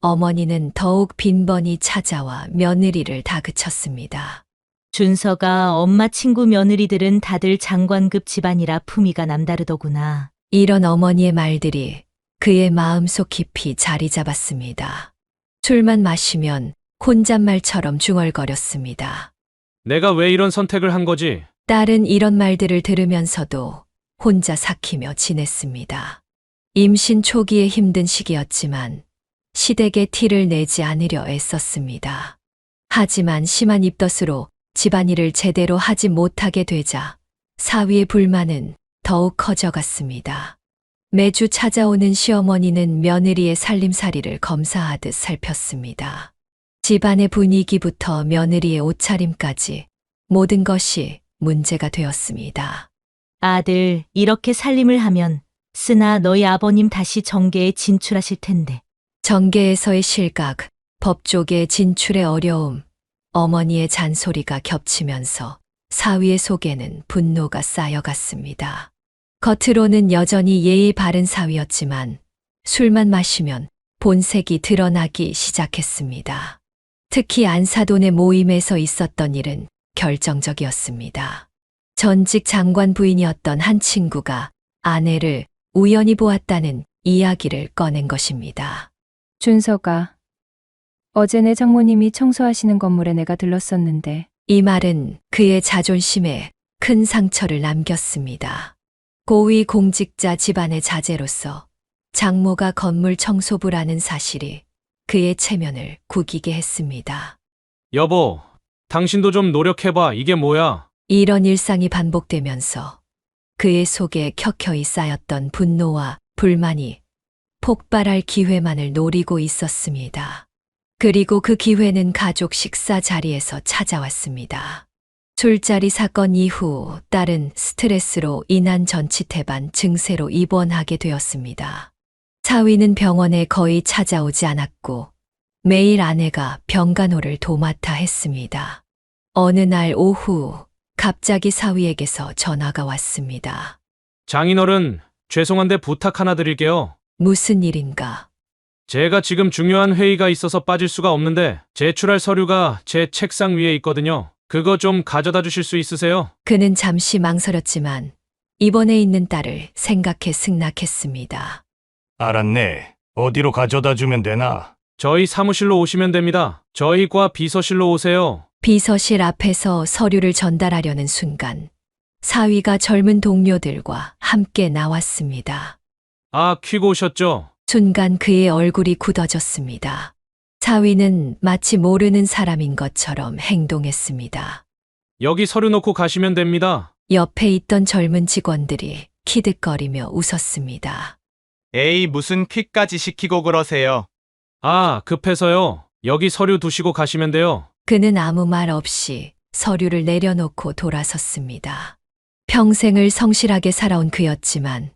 어머니는 더욱 빈번히 찾아와 며느리를 다그쳤습니다. 준서가 엄마 친구 며느리들은 다들 장관급 집안이라 품위가 남다르더구나. 이런 어머니의 말들이 그의 마음속 깊이 자리 잡았습니다. 술만 마시면 혼잣말처럼 중얼거렸습니다. 내가 왜 이런 선택을 한 거지? 딸은 이런 말들을 들으면서도 혼자 삭히며 지냈습니다. 임신 초기에 힘든 시기였지만 시댁에 티를 내지 않으려 애썼습니다. 하지만 심한 입덧으로 집안일을 제대로 하지 못하게 되자 사위의 불만은 더욱 커져갔습니다. 매주 찾아오는 시어머니는 며느리의 살림살이를 검사하듯 살폈습니다. 집안의 분위기부터 며느리의 옷차림까지 모든 것이 문제가 되었습니다. 아들, 이렇게 살림을 하면 쓰나 너희 아버님 다시 정계에 진출하실 텐데. 정계에서의 실각, 법조계 진출의 어려움, 어머니의 잔소리가 겹치면서 사위의 속에는 분노가 쌓여갔습니다. 겉으로는 여전히 예의 바른 사위였지만 술만 마시면 본색이 드러나기 시작했습니다. 특히 안사돈의 모임에서 있었던 일은 결정적이었습니다. 전직 장관 부인이었던 한 친구가 아내를 우연히 보았다는 이야기를 꺼낸 것입니다. 준서가, 어제 내 장모님이 청소하시는 건물에 내가 들렀었는데. 이 말은 그의 자존심에 큰 상처를 남겼습니다. 고위 공직자 집안의 자제로서 장모가 건물 청소부라는 사실이 그의 체면을 구기게 했습니다. 여보, 당신도 좀 노력해봐. 이게 뭐야? 이런 일상이 반복되면서 그의 속에 켜켜이 쌓였던 분노와 불만이 폭발할 기회만을 노리고 있었습니다. 그리고 그 기회는 가족 식사 자리에서 찾아왔습니다. 술자리 사건 이후 딸은 스트레스로 인한 전치태반 증세로 입원하게 되었습니다. 사위는 병원에 거의 찾아오지 않았고 매일 아내가 병간호를 도맡아 했습니다. 어느 날 오후 갑자기 사위에게서 전화가 왔습니다. 장인어른, 죄송한데 부탁 하나 드릴게요. 무슨 일인가? 제가 지금 중요한 회의가 있어서 빠질 수가 없는데 제출할 서류가 제 책상 위에 있거든요. 그거 좀 가져다 주실 수 있으세요? 그는 잠시 망설였지만 입원해 있는 딸을 생각해 승낙했습니다. 알았네. 어디로 가져다 주면 되나? 저희 사무실로 오시면 됩니다. 저희 과 비서실로 오세요. 비서실 앞에서 서류를 전달하려는 순간 사위가 젊은 동료들과 함께 나왔습니다. 아, 퀴고 오셨죠? 순간 그의 얼굴이 굳어졌습니다. 사위는 마치 모르는 사람인 것처럼 행동했습니다. 여기 서류 놓고 가시면 됩니다. 옆에 있던 젊은 직원들이 키득거리며 웃었습니다. 에이, 무슨 퀵까지 시키고 그러세요. 아, 급해서요. 여기 서류 두시고 가시면 돼요. 그는 아무 말 없이 서류를 내려놓고 돌아섰습니다. 평생을 성실하게 살아온 그였지만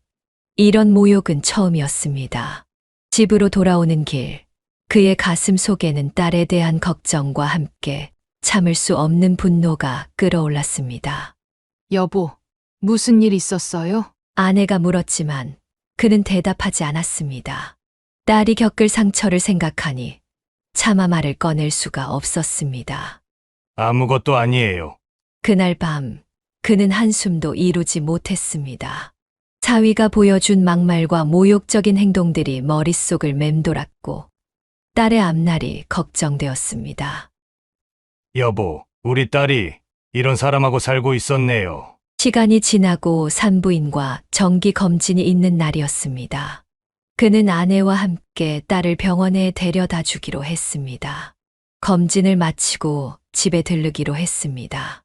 이런 모욕은 처음이었습니다. 집으로 돌아오는 길, 그의 가슴 속에는 딸에 대한 걱정과 함께 참을 수 없는 분노가 끓어올랐습니다. 여보, 무슨 일 있었어요? 아내가 물었지만 그는 대답하지 않았습니다. 딸이 겪을 상처를 생각하니 차마 말을 꺼낼 수가 없었습니다. 아무것도 아니에요. 그날 밤 그는 한숨도 이루지 못했습니다. 사위가 보여준 막말과 모욕적인 행동들이 머릿속을 맴돌았고 딸의 앞날이 걱정되었습니다. 여보, 우리 딸이 이런 사람하고 살고 있었네요. 시간이 지나고 산부인과 정기 검진이 있는 날이었습니다. 그는 아내와 함께 딸을 병원에 데려다 주기로 했습니다. 검진을 마치고 집에 들르기로 했습니다.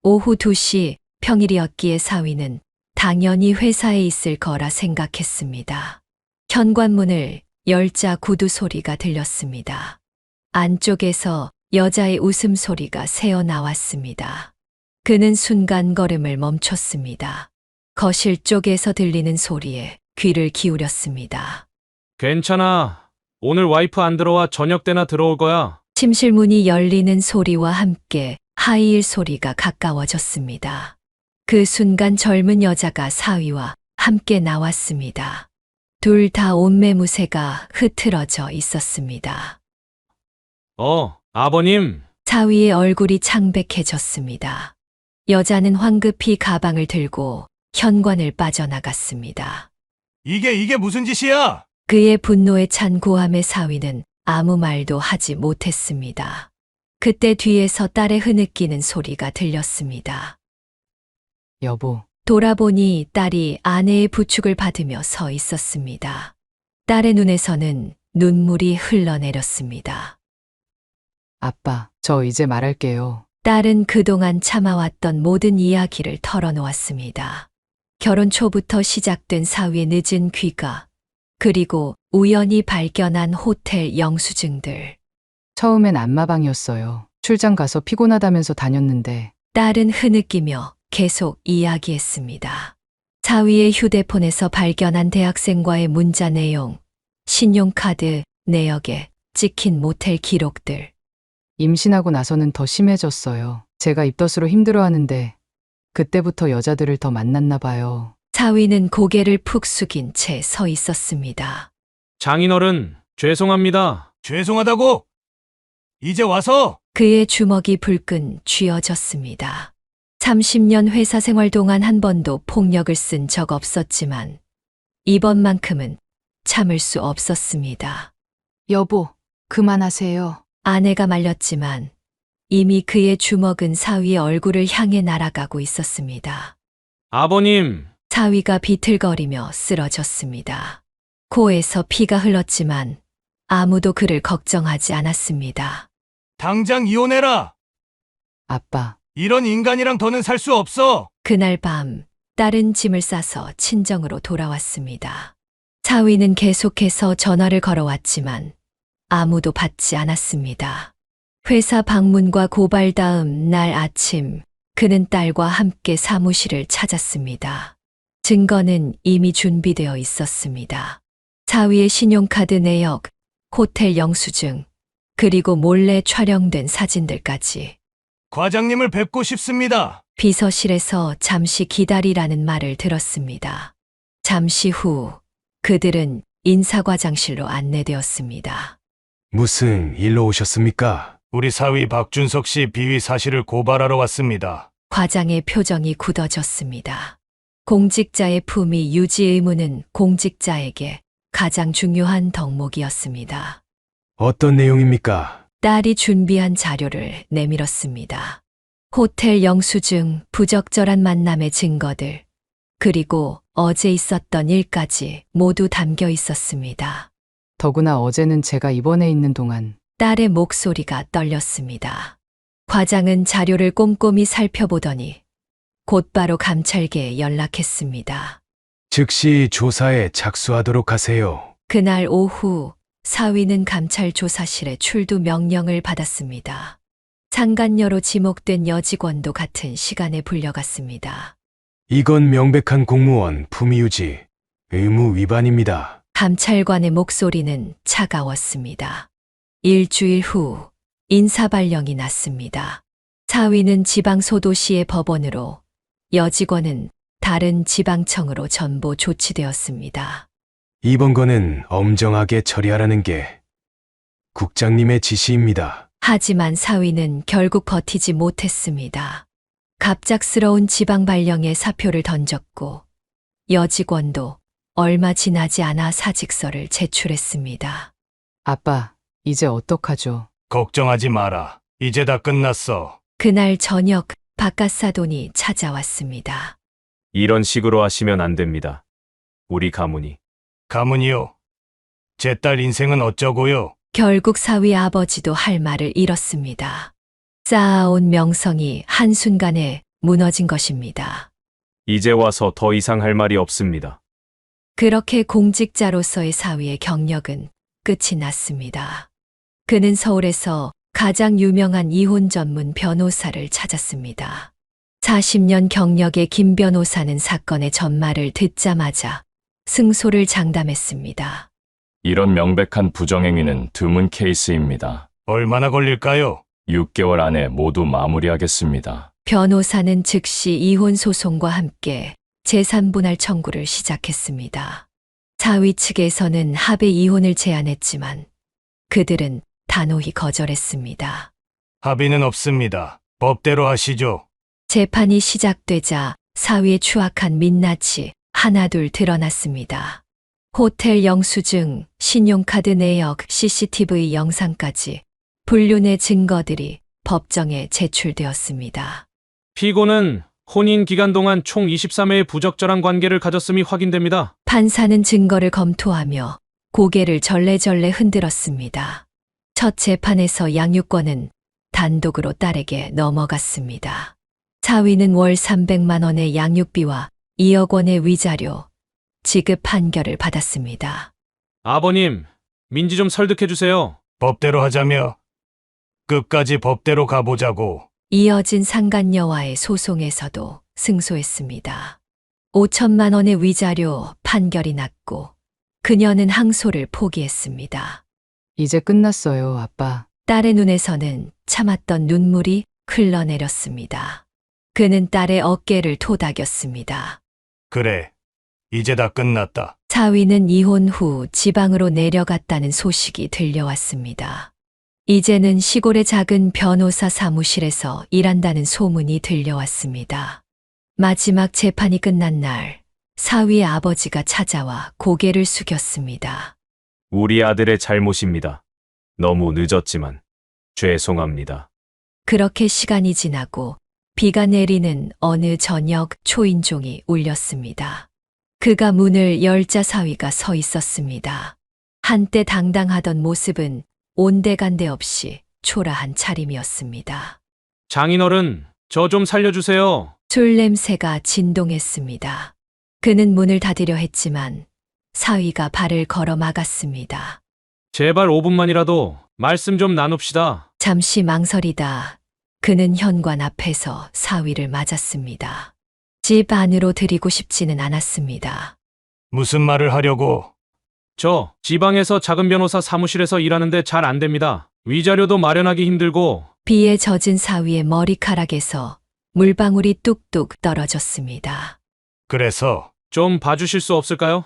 오후 2시 평일이었기에 사위는 당연히 회사에 있을 거라 생각했습니다. 현관문을 열자 구두 소리가 들렸습니다. 안쪽에서 여자의 웃음소리가 새어 나왔습니다. 그는 순간 걸음을 멈췄습니다. 거실 쪽에서 들리는 소리에 귀를 기울였습니다. 괜찮아. 오늘 와이프 안 들어와 저녁 때나 들어올 거야. 침실문이 열리는 소리와 함께 하이힐 소리가 가까워졌습니다. 그 순간 젊은 여자가 사위와 함께 나왔습니다. 둘 다 옷매무새가 흐트러져 있었습니다. 아버님. 사위의 얼굴이 창백해졌습니다. 여자는 황급히 가방을 들고 현관을 빠져나갔습니다. 이게 무슨 짓이야? 그의 분노에 찬 고함에 사위는 아무 말도 하지 못했습니다. 그때 뒤에서 딸의 흐느끼는 소리가 들렸습니다. 여보, 돌아보니 딸이 아내의 부축을 받으며 서 있었습니다. 딸의 눈에서는 눈물이 흘러내렸습니다. 아빠, 저 이제 말할게요. 딸은 그동안 참아왔던 모든 이야기를 털어놓았습니다. 결혼 초부터 시작된 사위의 늦은 귀가, 그리고 우연히 발견한 호텔 영수증들. 처음엔 안마방이었어요. 출장 가서 피곤하다면서 다녔는데 딸은 흐느끼며 계속 이야기했습니다. 사위의 휴대폰에서 발견한 대학생과의 문자 내용, 신용카드 내역에 찍힌 모텔 기록들. 임신하고 나서는 더 심해졌어요. 제가 입덧으로 힘들어하는데 그때부터 여자들을 더 만났나 봐요. 사위는 고개를 푹 숙인 채 서 있었습니다. 장인어른, 죄송합니다. 죄송하다고? 이제 와서? 그의 주먹이 불끈 쥐어졌습니다. 30년 회사 생활 동안 한 번도 폭력을 쓴 적 없었지만 이번만큼은 참을 수 없었습니다. 여보, 그만하세요. 아내가 말렸지만 이미 그의 주먹은 사위의 얼굴을 향해 날아가고 있었습니다. 아버님. 사위가 비틀거리며 쓰러졌습니다. 코에서 피가 흘렀지만 아무도 그를 걱정하지 않았습니다. 당장 이혼해라! 아빠, 이런 인간이랑 더는 살 수 없어! 그날 밤 딸은 짐을 싸서 친정으로 돌아왔습니다. 사위는 계속해서 전화를 걸어왔지만 아무도 받지 않았습니다. 회사 방문과 고발 다음 날 아침 그는 딸과 함께 사무실을 찾았습니다. 증거는 이미 준비되어 있었습니다. 사위의 신용카드 내역, 호텔 영수증, 그리고 몰래 촬영된 사진들까지. 과장님을 뵙고 싶습니다. 비서실에서 잠시 기다리라는 말을 들었습니다. 잠시 후 그들은 인사과장실로 안내되었습니다. 무슨 일로 오셨습니까? 우리 사위 박준석 씨 비위 사실을 고발하러 왔습니다. 과장의 표정이 굳어졌습니다. 공직자의 품위 유지 의무는 공직자에게 가장 중요한 덕목이었습니다. 어떤 내용입니까? 딸이 준비한 자료를 내밀었습니다. 호텔 영수증, 부적절한 만남의 증거들, 그리고 어제 있었던 일까지 모두 담겨 있었습니다. 더구나 어제는 제가 입원해 있는 동안 딸의 목소리가 떨렸습니다. 과장은 자료를 꼼꼼히 살펴보더니 곧바로 감찰계에 연락했습니다. 즉시 조사에 착수하도록 하세요. 그날 오후 사위는 감찰 조사실에 출두 명령을 받았습니다. 상간녀로 지목된 여직원도 같은 시간에 불려갔습니다. 이건 명백한 공무원 품위유지 의무 위반입니다. 감찰관의 목소리는 차가웠습니다. 일주일 후 인사발령이 났습니다. 사위는 지방소도시의 법원으로, 여직원은 다른 지방청으로 전보 조치되었습니다. 이번 건은 엄정하게 처리하라는 게 국장님의 지시입니다. 하지만 사위는 결국 버티지 못했습니다. 갑작스러운 지방 발령에 사표를 던졌고 여직원도 얼마 지나지 않아 사직서를 제출했습니다. 아빠, 이제 어떡하죠? 걱정하지 마라. 이제 다 끝났어. 그날 저녁 바깥사돈이 찾아왔습니다. 이런 식으로 하시면 안 됩니다. 우리 가문이. 가문이요. 제 딸 인생은 어쩌고요? 결국 사위 아버지도 할 말을 잃었습니다. 쌓아온 명성이 한순간에 무너진 것입니다. 이제 와서 더 이상 할 말이 없습니다. 그렇게 공직자로서의 사위의 경력은 끝이 났습니다. 그는 서울에서 가장 유명한 이혼 전문 변호사를 찾았습니다. 40년 경력의 김 변호사는 사건의 전말을 듣자마자 승소를 장담했습니다. 이런 명백한 부정행위는 드문 케이스입니다. 얼마나 걸릴까요? 6개월 안에 모두 마무리하겠습니다. 변호사는 즉시 이혼 소송과 함께 재산분할 청구를 시작했습니다. 사위 측에서는 합의 이혼을 제안했지만 그들은 단호히 거절했습니다. 합의는 없습니다. 법대로 하시죠. 재판이 시작되자 사위의 추악한 민낯이 하나둘 드러났습니다. 호텔 영수증, 신용카드 내역, CCTV 영상까지 불륜의 증거들이 법정에 제출되었습니다. 피고는 혼인 기간 동안 총 23회의 부적절한 관계를 가졌음이 확인됩니다. 판사는 증거를 검토하며 고개를 절레절레 흔들었습니다. 첫 재판에서 양육권은 단독으로 딸에게 넘어갔습니다. 사위는 월 300만 원의 양육비와 2억 원의 위자료, 지급 판결을 받았습니다. 아버님, 민지 좀 설득해 주세요. 법대로 하자며 끝까지 법대로 가보자고. 이어진 상간녀와의 소송에서도 승소했습니다. 5천만 원의 위자료 판결이 났고 그녀는 항소를 포기했습니다. 이제 끝났어요, 아빠. 딸의 눈에서는 참았던 눈물이 흘러내렸습니다. 그는 딸의 어깨를 토닥였습니다. 그래, 이제 다 끝났다. 사위는 이혼 후 지방으로 내려갔다는 소식이 들려왔습니다. 이제는 시골의 작은 변호사 사무실에서 일한다는 소문이 들려왔습니다. 마지막 재판이 끝난 날, 사위의 아버지가 찾아와 고개를 숙였습니다. 우리 아들의 잘못입니다. 너무 늦었지만 죄송합니다. 그렇게 시간이 지나고 비가 내리는 어느 저녁 초인종이 울렸습니다. 그가 문을 열자 사위가 서 있었습니다. 한때 당당하던 모습은 온데간데 없이 초라한 차림이었습니다. 장인어른, 저 좀 살려주세요. 술 냄새가 진동했습니다. 그는 문을 닫으려 했지만 사위가 발을 걸어 막았습니다. 제발 5분만이라도 말씀 좀 나눕시다. 잠시 망설이다 그는 현관 앞에서 사위를 맞았습니다. 집 안으로 들이고 싶지는 않았습니다. 무슨 말을 하려고? 저 지방에서 작은 변호사 사무실에서 일하는데 잘 안 됩니다. 위자료도 마련하기 힘들고. 비에 젖은 사위의 머리카락에서 물방울이 뚝뚝 떨어졌습니다. 그래서 좀 봐주실 수 없을까요?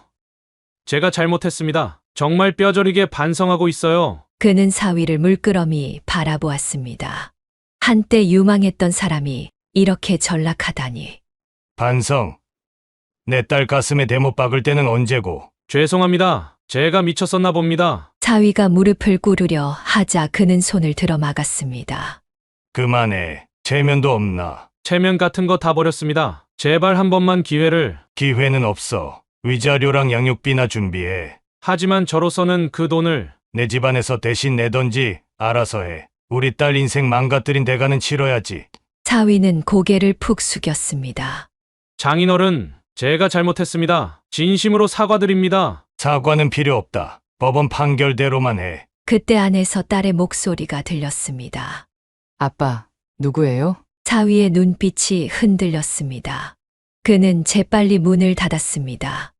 제가 잘못했습니다. 정말 뼈저리게 반성하고 있어요. 그는 사위를 물끄러미 바라보았습니다. 한때 유망했던 사람이 이렇게 전락하다니. 반성. 내 딸 가슴에 대못 박을 때는 언제고? 죄송합니다. 제가 미쳤었나 봅니다. 사위가 무릎을 꿇으려 하자 그는 손을 들어 막았습니다. 그만해. 체면도 없나? 체면 같은 거 다 버렸습니다. 제발 한 번만 기회를. 기회는 없어. 위자료랑 양육비나 준비해. 하지만 저로서는 그 돈을 내 집안에서 대신 내던지 알아서 해. 우리 딸 인생 망가뜨린 대가는 치러야지. 사위는 고개를 푹 숙였습니다. 장인어른, 제가 잘못했습니다. 진심으로 사과드립니다. 사과는 필요 없다. 법원 판결대로만 해. 그때 안에서 딸의 목소리가 들렸습니다. 아빠, 누구예요? 사위의 눈빛이 흔들렸습니다. 그는 재빨리 문을 닫았습니다.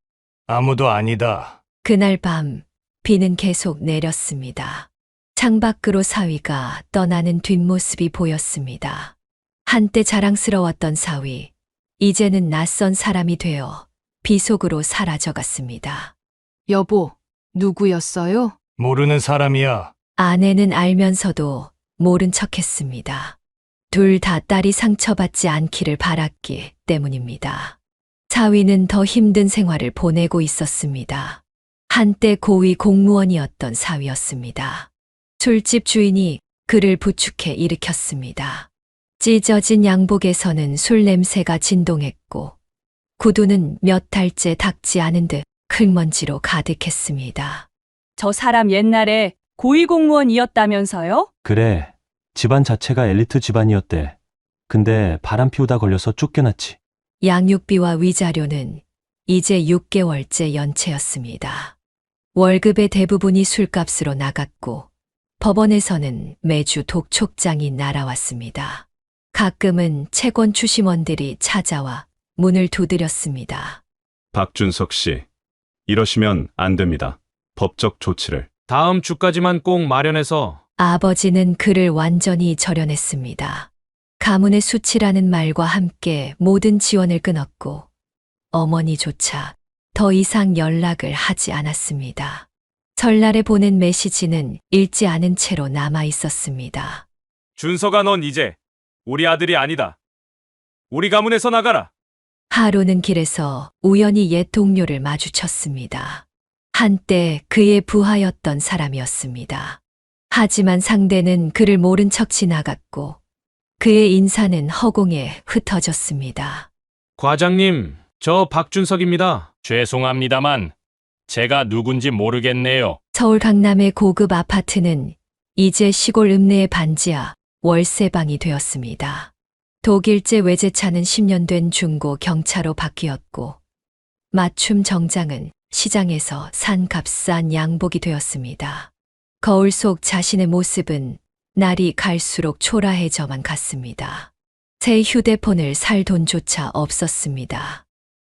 아무도 아니다. 그날 밤 비는 계속 내렸습니다. 창밖으로 사위가 떠나는 뒷모습이 보였습니다. 한때 자랑스러웠던 사위, 이제는 낯선 사람이 되어 비 속으로 사라져갔습니다. 여보, 누구였어요? 모르는 사람이야. 아내는 알면서도 모른 척했습니다. 둘 다 딸이 상처받지 않기를 바랐기 때문입니다. 사위는 더 힘든 생활을 보내고 있었습니다. 한때 고위 공무원이었던 사위였습니다. 술집 주인이 그를 부축해 일으켰습니다. 찢어진 양복에서는 술 냄새가 진동했고 구두는 몇 달째 닦지 않은 듯 흙먼지로 가득했습니다. 저 사람 옛날에 고위공무원이었다면서요? 그래. 집안 자체가 엘리트 집안이었대. 근데 바람 피우다 걸려서 쫓겨났지. 양육비와 위자료는 이제 6개월째 연체였습니다. 월급의 대부분이 술값으로 나갔고 법원에서는 매주 독촉장이 날아왔습니다. 가끔은 채권 추심원들이 찾아와 문을 두드렸습니다. 박준석 씨, 이러시면 안 됩니다. 법적 조치를. 다음 주까지만 꼭 마련해서. 아버지는 그를 완전히 절연했습니다. 가문의 수치라는 말과 함께 모든 지원을 끊었고 어머니조차 더 이상 연락을 하지 않았습니다. 설날에 보낸 메시지는 읽지 않은 채로 남아 있었습니다. 준석아, 넌 이제 우리 아들이 아니다. 우리 가문에서 나가라. 하루는 길에서 우연히 옛 동료를 마주쳤습니다. 한때 그의 부하였던 사람이었습니다. 하지만 상대는 그를 모른 척 지나갔고 그의 인사는 허공에 흩어졌습니다. 과장님, 저 박준석입니다. 죄송합니다만 제가 누군지 모르겠네요. 서울 강남의 고급 아파트는 이제 시골 읍내의 반지하 월세방이 되었습니다. 독일제 외제차는 10년 된 중고 경차로 바뀌었고 맞춤 정장은 시장에서 산 값싼 양복이 되었습니다. 거울 속 자신의 모습은 날이 갈수록 초라해져만 갔습니다. 새 휴대폰을 살 돈조차 없었습니다.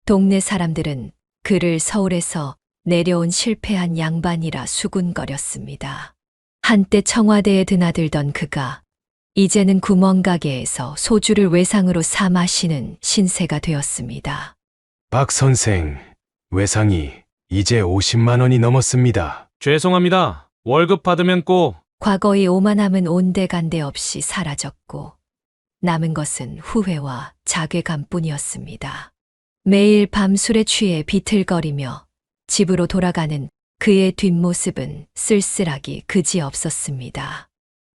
동네 사람들은 그를 서울에서 내려온 실패한 양반이라 수군거렸습니다. 한때 청와대에 드나들던 그가 이제는 구멍가게에서 소주를 외상으로 사 마시는 신세가 되었습니다. 박 선생, 외상이 이제 50만 원이 넘었습니다. 죄송합니다. 월급 받으면 꼭. 과거의 오만함은 온데간데 없이 사라졌고 남은 것은 후회와 자괴감뿐이었습니다. 매일 밤 술에 취해 비틀거리며 집으로 돌아가는 그의 뒷모습은 쓸쓸하기 그지없었습니다.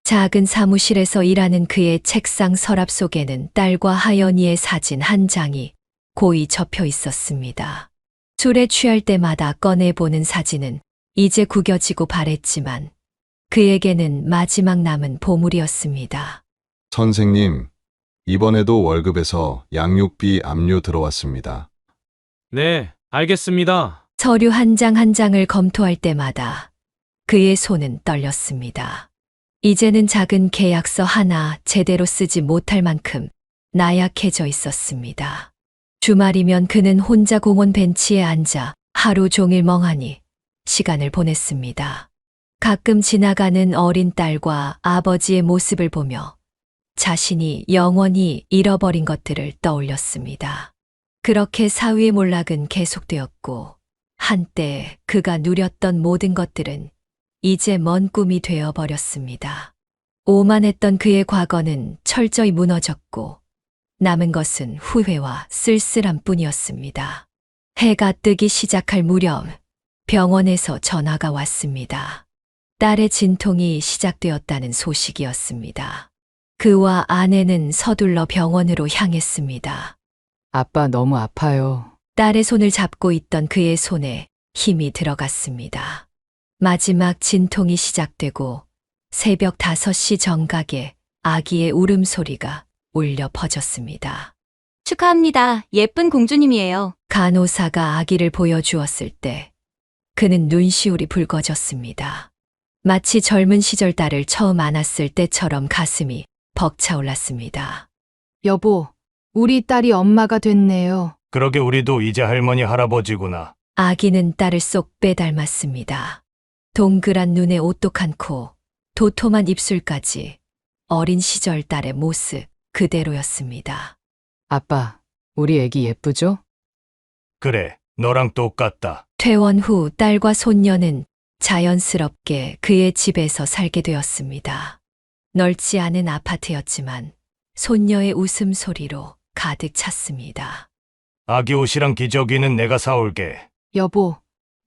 작은 사무실에서 일하는 그의 책상 서랍 속에는 딸과 하연이의 사진 한 장이 고이 접혀 있었습니다. 술에 취할 때마다 꺼내보는 사진은 이제 구겨지고 바랬지만 그에게는 마지막 남은 보물이었습니다. 선생님, 이번에도 월급에서 양육비 압류 들어왔습니다. 네, 알겠습니다. 서류 한 장 한 장을 검토할 때마다 그의 손은 떨렸습니다. 이제는 작은 계약서 하나 제대로 쓰지 못할 만큼 나약해져 있었습니다. 주말이면 그는 혼자 공원 벤치에 앉아 하루 종일 멍하니 시간을 보냈습니다. 가끔 지나가는 어린 딸과 아버지의 모습을 보며 자신이 영원히 잃어버린 것들을 떠올렸습니다. 그렇게 사위의 몰락은 계속되었고 한때 그가 누렸던 모든 것들은 이제 먼 꿈이 되어버렸습니다. 오만했던 그의 과거는 철저히 무너졌고 남은 것은 후회와 쓸쓸함 뿐이었습니다. 해가 뜨기 시작할 무렵 병원에서 전화가 왔습니다. 딸의 진통이 시작되었다는 소식이었습니다. 그와 아내는 서둘러 병원으로 향했습니다. 아빠 너무 아파요. 딸의 손을 잡고 있던 그의 손에 힘이 들어갔습니다. 마지막 진통이 시작되고 새벽 5시 정각에 아기의 울음소리가 울려 퍼졌습니다. 축하합니다. 예쁜 공주님이에요. 간호사가 아기를 보여주었을 때 그는 눈시울이 붉어졌습니다. 마치 젊은 시절 딸을 처음 안았을 때처럼 가슴이 벅차올랐습니다. 여보, 우리 딸이 엄마가 됐네요. 그러게 우리도 이제 할머니 할아버지구나. 아기는 딸을 쏙 빼닮았습니다. 동그란 눈에 오똑한 코, 도톰한 입술까지 어린 시절 딸의 모습 그대로였습니다. 아빠, 우리 애기 예쁘죠? 그래, 너랑 똑같다. 퇴원 후 딸과 손녀는 자연스럽게 그의 집에서 살게 되었습니다. 넓지 않은 아파트였지만 손녀의 웃음소리로 가득 찼습니다. 아기 옷이랑 기저귀는 내가 사올게. 여보,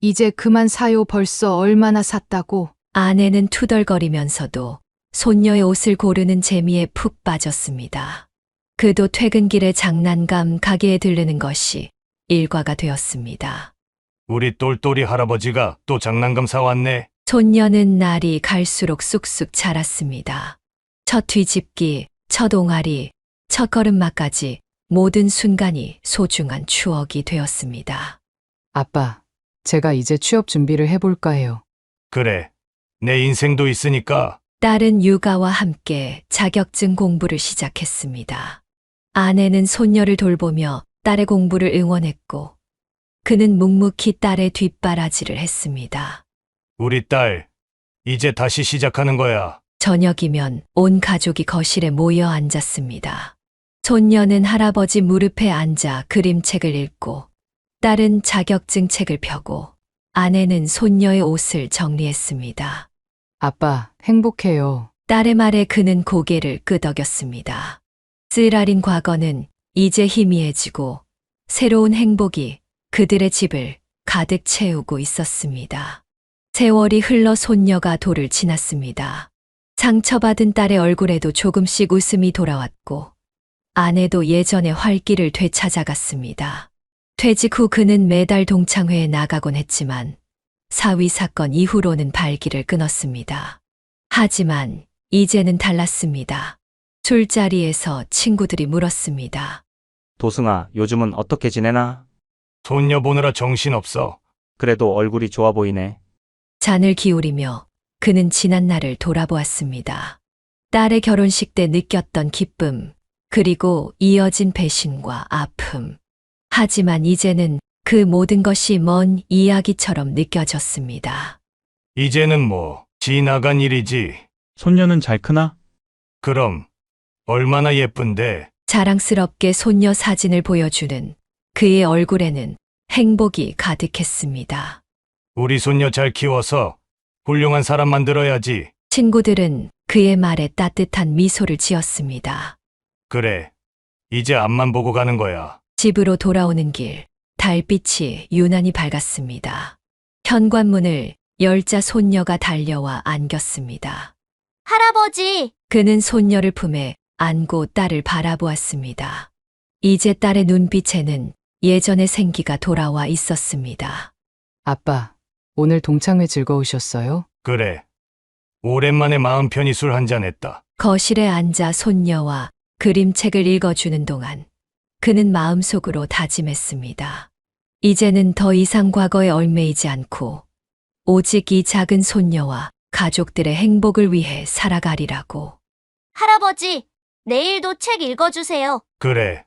이제 그만 사요. 벌써 얼마나 샀다고. 아내는 투덜거리면서도 손녀의 옷을 고르는 재미에 푹 빠졌습니다. 그도 퇴근길에 장난감 가게에 들르는 것이 일과가 되었습니다. 우리 똘똘이 할아버지가 또 장난감 사왔네. 손녀는 날이 갈수록 쑥쑥 자랐습니다. 첫 뒤집기, 첫 옹알이, 첫 걸음마까지 모든 순간이 소중한 추억이 되었습니다. 아빠, 제가 이제 취업 준비를 해볼까 해요. 그래. 내 인생도 있으니까. 딸은 육아와 함께 자격증 공부를 시작했습니다. 아내는 손녀를 돌보며 딸의 공부를 응원했고, 그는 묵묵히 딸의 뒷바라지를 했습니다. 우리 딸, 이제 다시 시작하는 거야. 저녁이면 온 가족이 거실에 모여 앉았습니다. 손녀는 할아버지 무릎에 앉아 그림책을 읽고, 딸은 자격증 책을 펴고, 아내는 손녀의 옷을 정리했습니다. 아빠, 행복해요. 딸의 말에 그는 고개를 끄덕였습니다. 쓰라린 과거는 이제 희미해지고 새로운 행복이 그들의 집을 가득 채우고 있었습니다. 세월이 흘러 손녀가 돌을 지났습니다. 상처받은 딸의 얼굴에도 조금씩 웃음이 돌아왔고 아내도 예전의 활기를 되찾아갔습니다. 퇴직 후 그는 매달 동창회에 나가곤 했지만 사위 사건 이후로는 발길을 끊었습니다. 하지만 이제는 달랐습니다. 술자리에서 친구들이 물었습니다. 도승아, 요즘은 어떻게 지내나? 손녀 보느라 정신없어. 그래도 얼굴이 좋아 보이네. 잔을 기울이며 그는 지난 날을 돌아보았습니다. 딸의 결혼식 때 느꼈던 기쁨, 그리고 이어진 배신과 아픔. 하지만 이제는 그 모든 것이 먼 이야기처럼 느껴졌습니다. 이제는 뭐 지나간 일이지. 손녀는 잘 크나? 그럼 얼마나 예쁜데. 자랑스럽게 손녀 사진을 보여주는 그의 얼굴에는 행복이 가득했습니다. 우리 손녀 잘 키워서 훌륭한 사람 만들어야지. 친구들은 그의 말에 따뜻한 미소를 지었습니다. 그래. 이제 앞만 보고 가는 거야. 집으로 돌아오는 길, 달빛이 유난히 밝았습니다. 현관문을 열자 손녀가 달려와 안겼습니다. 할아버지! 그는 손녀를 품에 안고 딸을 바라보았습니다. 이제 딸의 눈빛에는 예전의 생기가 돌아와 있었습니다. 아빠, 오늘 동창회 즐거우셨어요? 그래. 오랜만에 마음 편히 술 한잔 했다. 거실에 앉아 손녀와 그림책을 읽어주는 동안 그는 마음속으로 다짐했습니다. 이제는 더 이상 과거에 얽매이지 않고 오직 이 작은 손녀와 가족들의 행복을 위해 살아가리라고. 할아버지, 내일도 책 읽어주세요. 그래.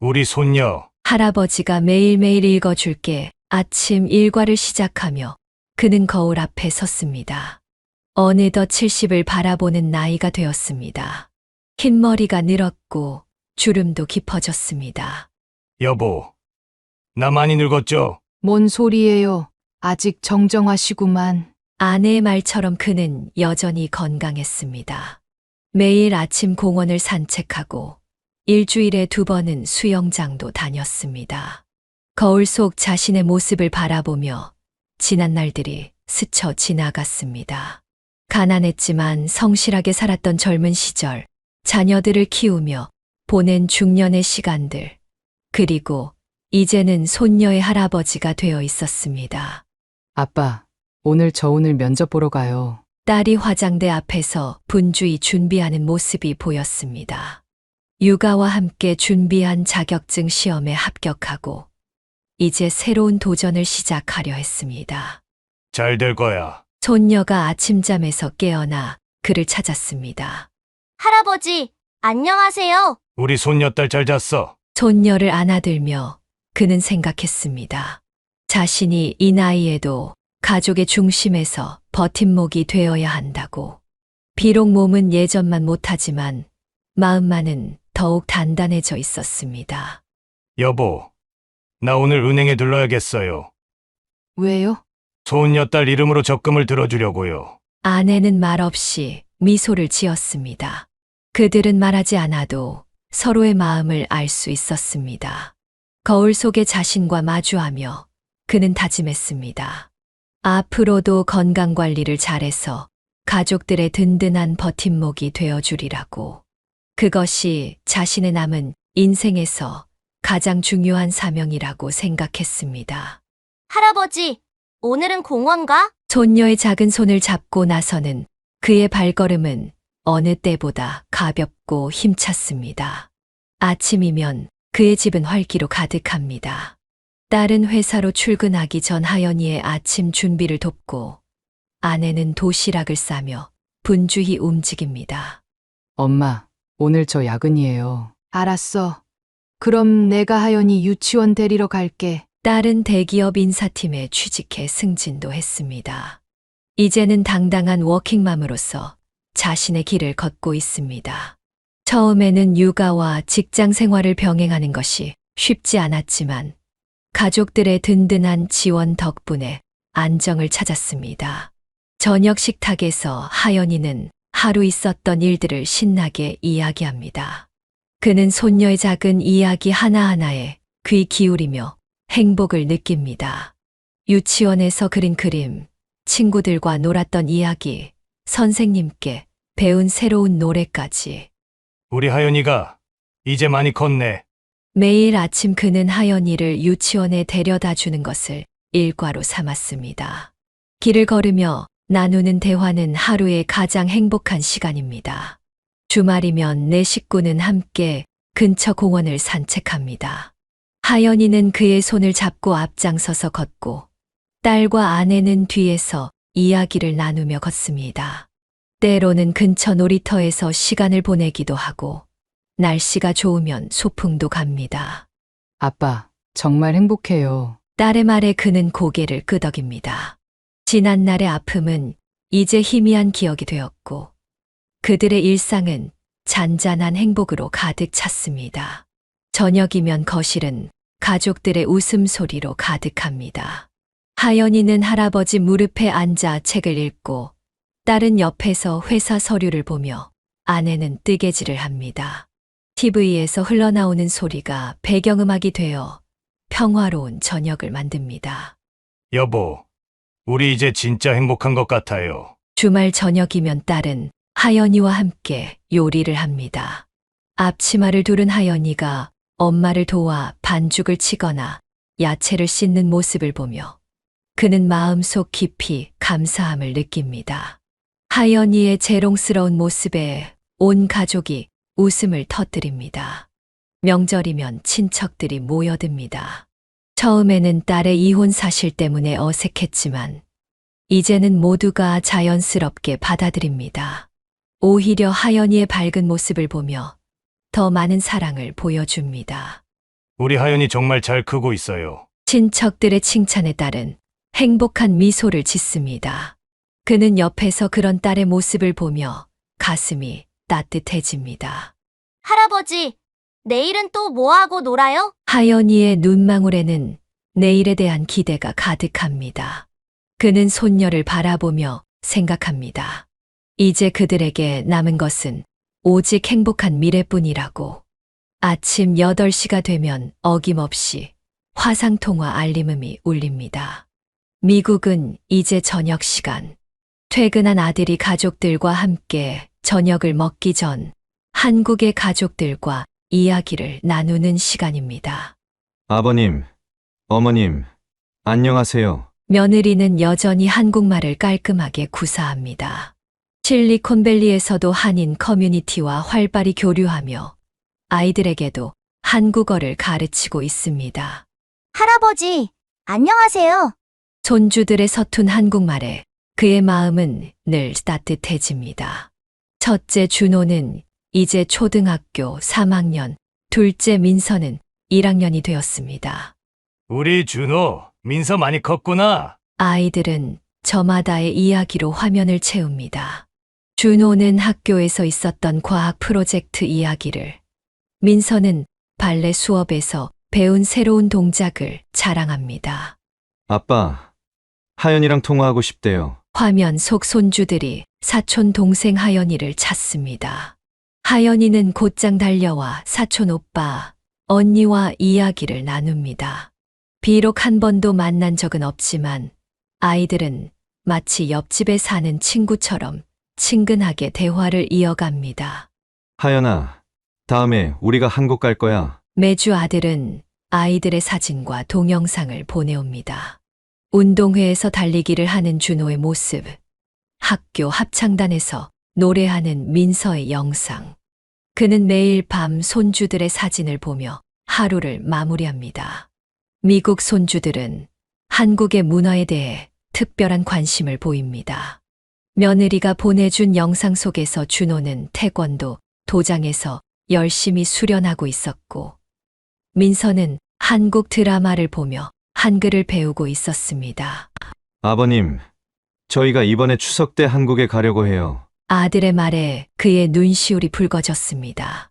우리 손녀. 할아버지가 매일매일 읽어줄게. 아침 일과를 시작하며 그는 거울 앞에 섰습니다. 어느덧 70을 바라보는 나이가 되었습니다. 흰머리가 늘었고 주름도 깊어졌습니다. 여보. 나 많이 늙었죠? 뭔 소리예요. 아직 정정하시구만. 아내의 말처럼 그는 여전히 건강했습니다. 매일 아침 공원을 산책하고 일주일에 2번은 수영장도 다녔습니다. 거울 속 자신의 모습을 바라보며 지난 날들이 스쳐 지나갔습니다. 가난했지만 성실하게 살았던 젊은 시절, 자녀들을 키우며 보낸 중년의 시간들, 그리고 이제는 손녀의 할아버지가 되어 있었습니다. 아빠, 오늘 면접 보러 가요. 딸이 화장대 앞에서 분주히 준비하는 모습이 보였습니다. 육아와 함께 준비한 자격증 시험에 합격하고 이제 새로운 도전을 시작하려 했습니다. 잘 될 거야. 손녀가 아침잠에서 깨어나 그를 찾았습니다. 할아버지, 안녕하세요. 우리 손녀딸 잘 잤어. 손녀를 안아들며 그는 생각했습니다. 자신이 이 나이에도 가족의 중심에서 버팀목이 되어야 한다고. 비록 몸은 예전만 못하지만 마음만은 더욱 단단해져 있었습니다. 여보. 나 오늘 은행에 들러야겠어요. 왜요? 손녀딸 이름으로 적금을 들어주려고요. 아내는 말없이 미소를 지었습니다. 그들은 말하지 않아도 서로의 마음을 알 수 있었습니다. 거울 속의 자신과 마주하며 그는 다짐했습니다. 앞으로도 건강관리를 잘해서 가족들의 든든한 버팀목이 되어주리라고. 그것이 자신의 남은 인생에서 가장 중요한 사명이라고 생각했습니다. 할아버지, 오늘은 공원 가? 손녀의 작은 손을 잡고 나서는 그의 발걸음은 어느 때보다 가볍고 힘찼습니다. 아침이면 그의 집은 활기로 가득합니다. 딸은 회사로 출근하기 전 하연이의 아침 준비를 돕고 아내는 도시락을 싸며 분주히 움직입니다. 엄마, 오늘 저 야근이에요. 알았어. 그럼 내가 하연이 유치원 데리러 갈게. 딸은 대기업 인사팀에 취직해 승진도 했습니다. 이제는 당당한 워킹맘으로서 자신의 길을 걷고 있습니다. 처음에는 육아와 직장 생활을 병행하는 것이 쉽지 않았지만 가족들의 든든한 지원 덕분에 안정을 찾았습니다. 저녁 식탁에서 하연이는 하루 있었던 일들을 신나게 이야기합니다. 그는 손녀의 작은 이야기 하나하나에 귀 기울이며 행복을 느낍니다. 유치원에서 그린 그림, 친구들과 놀았던 이야기, 선생님께 배운 새로운 노래까지. 우리 하연이가 이제 많이 컸네. 매일 아침 그는 하연이를 유치원에 데려다 주는 것을 일과로 삼았습니다. 길을 걸으며 나누는 대화는 하루의 가장 행복한 시간입니다. 주말이면 내 식구는 함께 근처 공원을 산책합니다. 하연이는 그의 손을 잡고 앞장서서 걷고 딸과 아내는 뒤에서 이야기를 나누며 걷습니다. 때로는 근처 놀이터에서 시간을 보내기도 하고 날씨가 좋으면 소풍도 갑니다. 아빠, 정말 행복해요. 딸의 말에 그는 고개를 끄덕입니다. 지난 날의 아픔은 이제 희미한 기억이 되었고 그들의 일상은 잔잔한 행복으로 가득 찼습니다. 저녁이면 거실은 가족들의 웃음소리로 가득합니다. 하연이는 할아버지 무릎에 앉아 책을 읽고 딸은 옆에서 회사 서류를 보며 아내는 뜨개질을 합니다. TV에서 흘러나오는 소리가 배경음악이 되어 평화로운 저녁을 만듭니다. 여보, 우리 이제 진짜 행복한 것 같아요. 주말 저녁이면 딸은 하연이와 함께 요리를 합니다. 앞치마를 두른 하연이가 엄마를 도와 반죽을 치거나 야채를 씻는 모습을 보며 그는 마음속 깊이 감사함을 느낍니다. 하연이의 재롱스러운 모습에 온 가족이 웃음을 터뜨립니다. 명절이면 친척들이 모여듭니다. 처음에는 딸의 이혼 사실 때문에 어색했지만 이제는 모두가 자연스럽게 받아들입니다. 오히려 하연이의 밝은 모습을 보며 더 많은 사랑을 보여줍니다. 우리 하연이 정말 잘 크고 있어요. 친척들의 칭찬에 따른 행복한 미소를 짓습니다. 그는 옆에서 그런 딸의 모습을 보며 가슴이 따뜻해집니다. 할아버지, 내일은 또 뭐하고 놀아요? 하연이의 눈망울에는 내일에 대한 기대가 가득합니다. 그는 손녀를 바라보며 생각합니다. 이제 그들에게 남은 것은 오직 행복한 미래뿐이라고. 아침 8시가 되면 어김없이 화상통화 알림음이 울립니다. 미국은 이제 저녁 시간. 퇴근한 아들이 가족들과 함께 저녁을 먹기 전 한국의 가족들과 이야기를 나누는 시간입니다. 아버님, 어머님, 안녕하세요. 며느리는 여전히 한국말을 깔끔하게 구사합니다. 실리콘밸리에서도 한인 커뮤니티와 활발히 교류하며 아이들에게도 한국어를 가르치고 있습니다. 할아버지, 안녕하세요. 손주들의 서툰 한국말에 그의 마음은 늘 따뜻해집니다. 첫째 준호는 이제 초등학교 3학년, 둘째 민서는 1학년이 되었습니다. 우리 준호, 민서 많이 컸구나. 아이들은 저마다의 이야기로 화면을 채웁니다. 준호는 학교에서 있었던 과학 프로젝트 이야기를, 민서는 발레 수업에서 배운 새로운 동작을 자랑합니다. 아빠, 하연이랑 통화하고 싶대요. 화면 속 손주들이 사촌 동생 하연이를 찾습니다. 하연이는 곧장 달려와 사촌 오빠, 언니와 이야기를 나눕니다. 비록 한 번도 만난 적은 없지만 아이들은 마치 옆집에 사는 친구처럼 친근하게 대화를 이어갑니다. 하연아, 다음에 우리가 한국 갈 거야. 매주 아들은 아이들의 사진과 동영상을 보내옵니다. 운동회에서 달리기를 하는 준호의 모습, 학교 합창단에서 노래하는 민서의 영상. 그는 매일 밤 손주들의 사진을 보며 하루를 마무리합니다. 미국 손주들은 한국의 문화에 대해 특별한 관심을 보입니다. 며느리가 보내준 영상 속에서 준호는 태권도 도장에서 열심히 수련하고 있었고, 민서는 한국 드라마를 보며 한글을 배우고 있었습니다. 아버님, 저희가 이번에 추석 때 한국에 가려고 해요. 아들의 말에 그의 눈시울이 붉어졌습니다.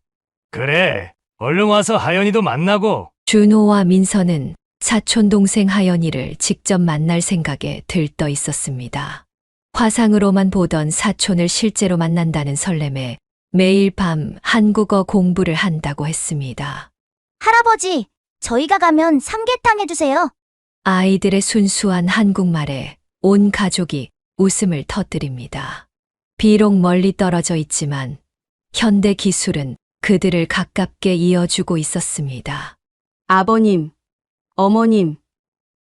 그래, 얼른 와서 하연이도 만나고. 준호와 민서는 사촌 동생 하연이를 직접 만날 생각에 들떠 있었습니다. 화상으로만 보던 사촌을 실제로 만난다는 설렘에 매일 밤 한국어 공부를 한다고 했습니다. 할아버지, 저희가 가면 삼계탕 해주세요. 아이들의 순수한 한국말에 온 가족이 웃음을 터뜨립니다. 비록 멀리 떨어져 있지만 현대 기술은 그들을 가깝게 이어주고 있었습니다. 아버님, 어머님,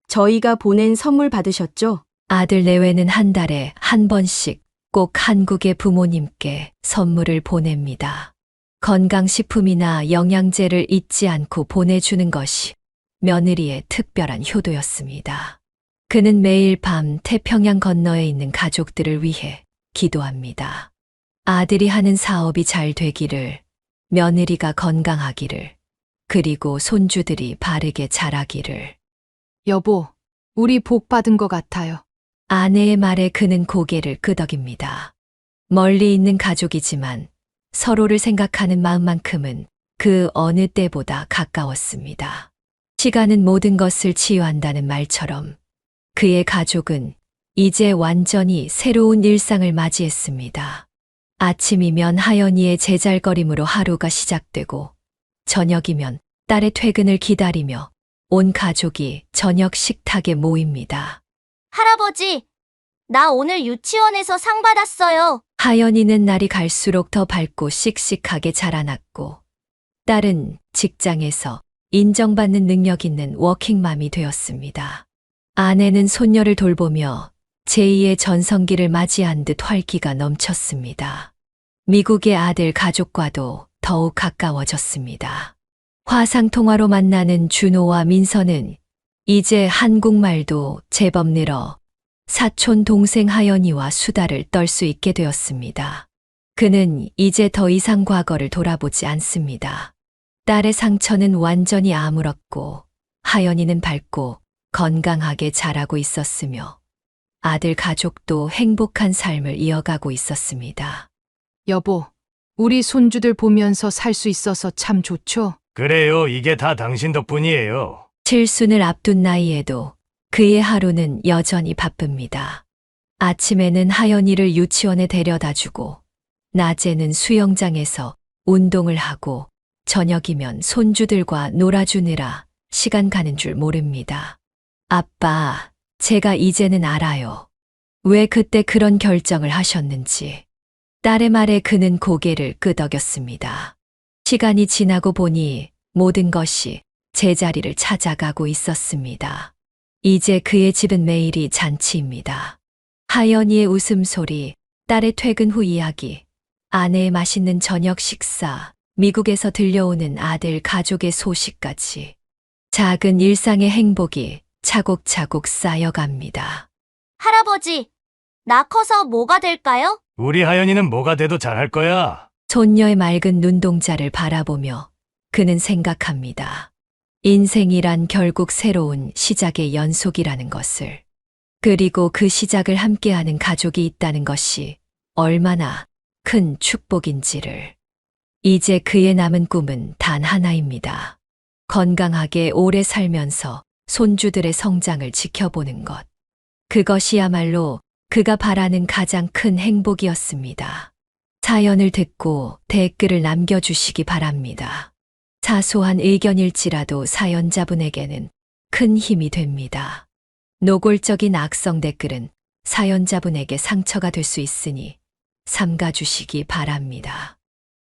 저희가 보낸 선물 받으셨죠? 아들 내외는 한 달에 한 번씩 꼭 한국의 부모님께 선물을 보냅니다. 건강식품이나 영양제를 잊지 않고 보내주는 것이 며느리의 특별한 효도였습니다. 그는 매일 밤 태평양 건너에 있는 가족들을 위해 기도합니다. 아들이 하는 사업이 잘 되기를, 며느리가 건강하기를, 그리고 손주들이 바르게 자라기를. 여보, 우리 복 받은 것 같아요. 아내의 말에 그는 고개를 끄덕입니다. 멀리 있는 가족이지만 서로를 생각하는 마음만큼은 그 어느 때보다 가까웠습니다. 시간은 모든 것을 치유한다는 말처럼 그의 가족은 이제 완전히 새로운 일상을 맞이했습니다. 아침이면 하연이의 제잘거림으로 하루가 시작되고, 저녁이면 딸의 퇴근을 기다리며 온 가족이 저녁 식탁에 모입니다. 할아버지, 나 오늘 유치원에서 상 받았어요. 하연이는 날이 갈수록 더 밝고 씩씩하게 자라났고, 딸은 직장에서 인정받는 능력 있는 워킹맘이 되었습니다. 아내는 손녀를 돌보며 제2의 전성기를 맞이한 듯 활기가 넘쳤습니다. 미국의 아들 가족과도 더욱 가까워졌습니다. 화상통화로 만나는 준호와 민서는 이제 한국말도 제법 늘어 사촌 동생 하연이와 수다를 떨 수 있게 되었습니다. 그는 이제 더 이상 과거를 돌아보지 않습니다. 딸의 상처는 완전히 아물었고, 하연이는 밝고 건강하게 자라고 있었으며 아들 가족도 행복한 삶을 이어가고 있었습니다. 여보, 우리 손주들 보면서 살 수 있어서 참 좋죠? 그래요, 이게 다 당신 덕분이에요. 칠순을 앞둔 나이에도 그의 하루는 여전히 바쁩니다. 아침에는 하연이를 유치원에 데려다주고, 낮에는 수영장에서 운동을 하고, 저녁이면 손주들과 놀아주느라 시간 가는 줄 모릅니다. 아빠, 제가 이제는 알아요. 왜 그때 그런 결정을 하셨는지. 딸의 말에 그는 고개를 끄덕였습니다. 시간이 지나고 보니 모든 것이 제자리를 찾아가고 있었습니다. 이제 그의 집은 매일이 잔치입니다. 하연이의 웃음소리, 딸의 퇴근 후 이야기, 아내의 맛있는 저녁 식사, 미국에서 들려오는 아들 가족의 소식까지. 작은 일상의 행복이 차곡차곡 쌓여갑니다. 할아버지, 나 커서 뭐가 될까요? 우리 하연이는 뭐가 돼도 잘할 거야. 손녀의 맑은 눈동자를 바라보며 그는 생각합니다. 인생이란 결국 새로운 시작의 연속이라는 것을. 그리고 그 시작을 함께하는 가족이 있다는 것이 얼마나 큰 축복인지를. 이제 그의 남은 꿈은 단 하나입니다. 건강하게 오래 살면서 손주들의 성장을 지켜보는 것. 그것이야말로 그가 바라는 가장 큰 행복이었습니다. 사연을 듣고 댓글을 남겨주시기 바랍니다. 사소한 의견일지라도 사연자분에게는 큰 힘이 됩니다. 노골적인 악성 댓글은 사연자분에게 상처가 될 수 있으니 삼가주시기 바랍니다.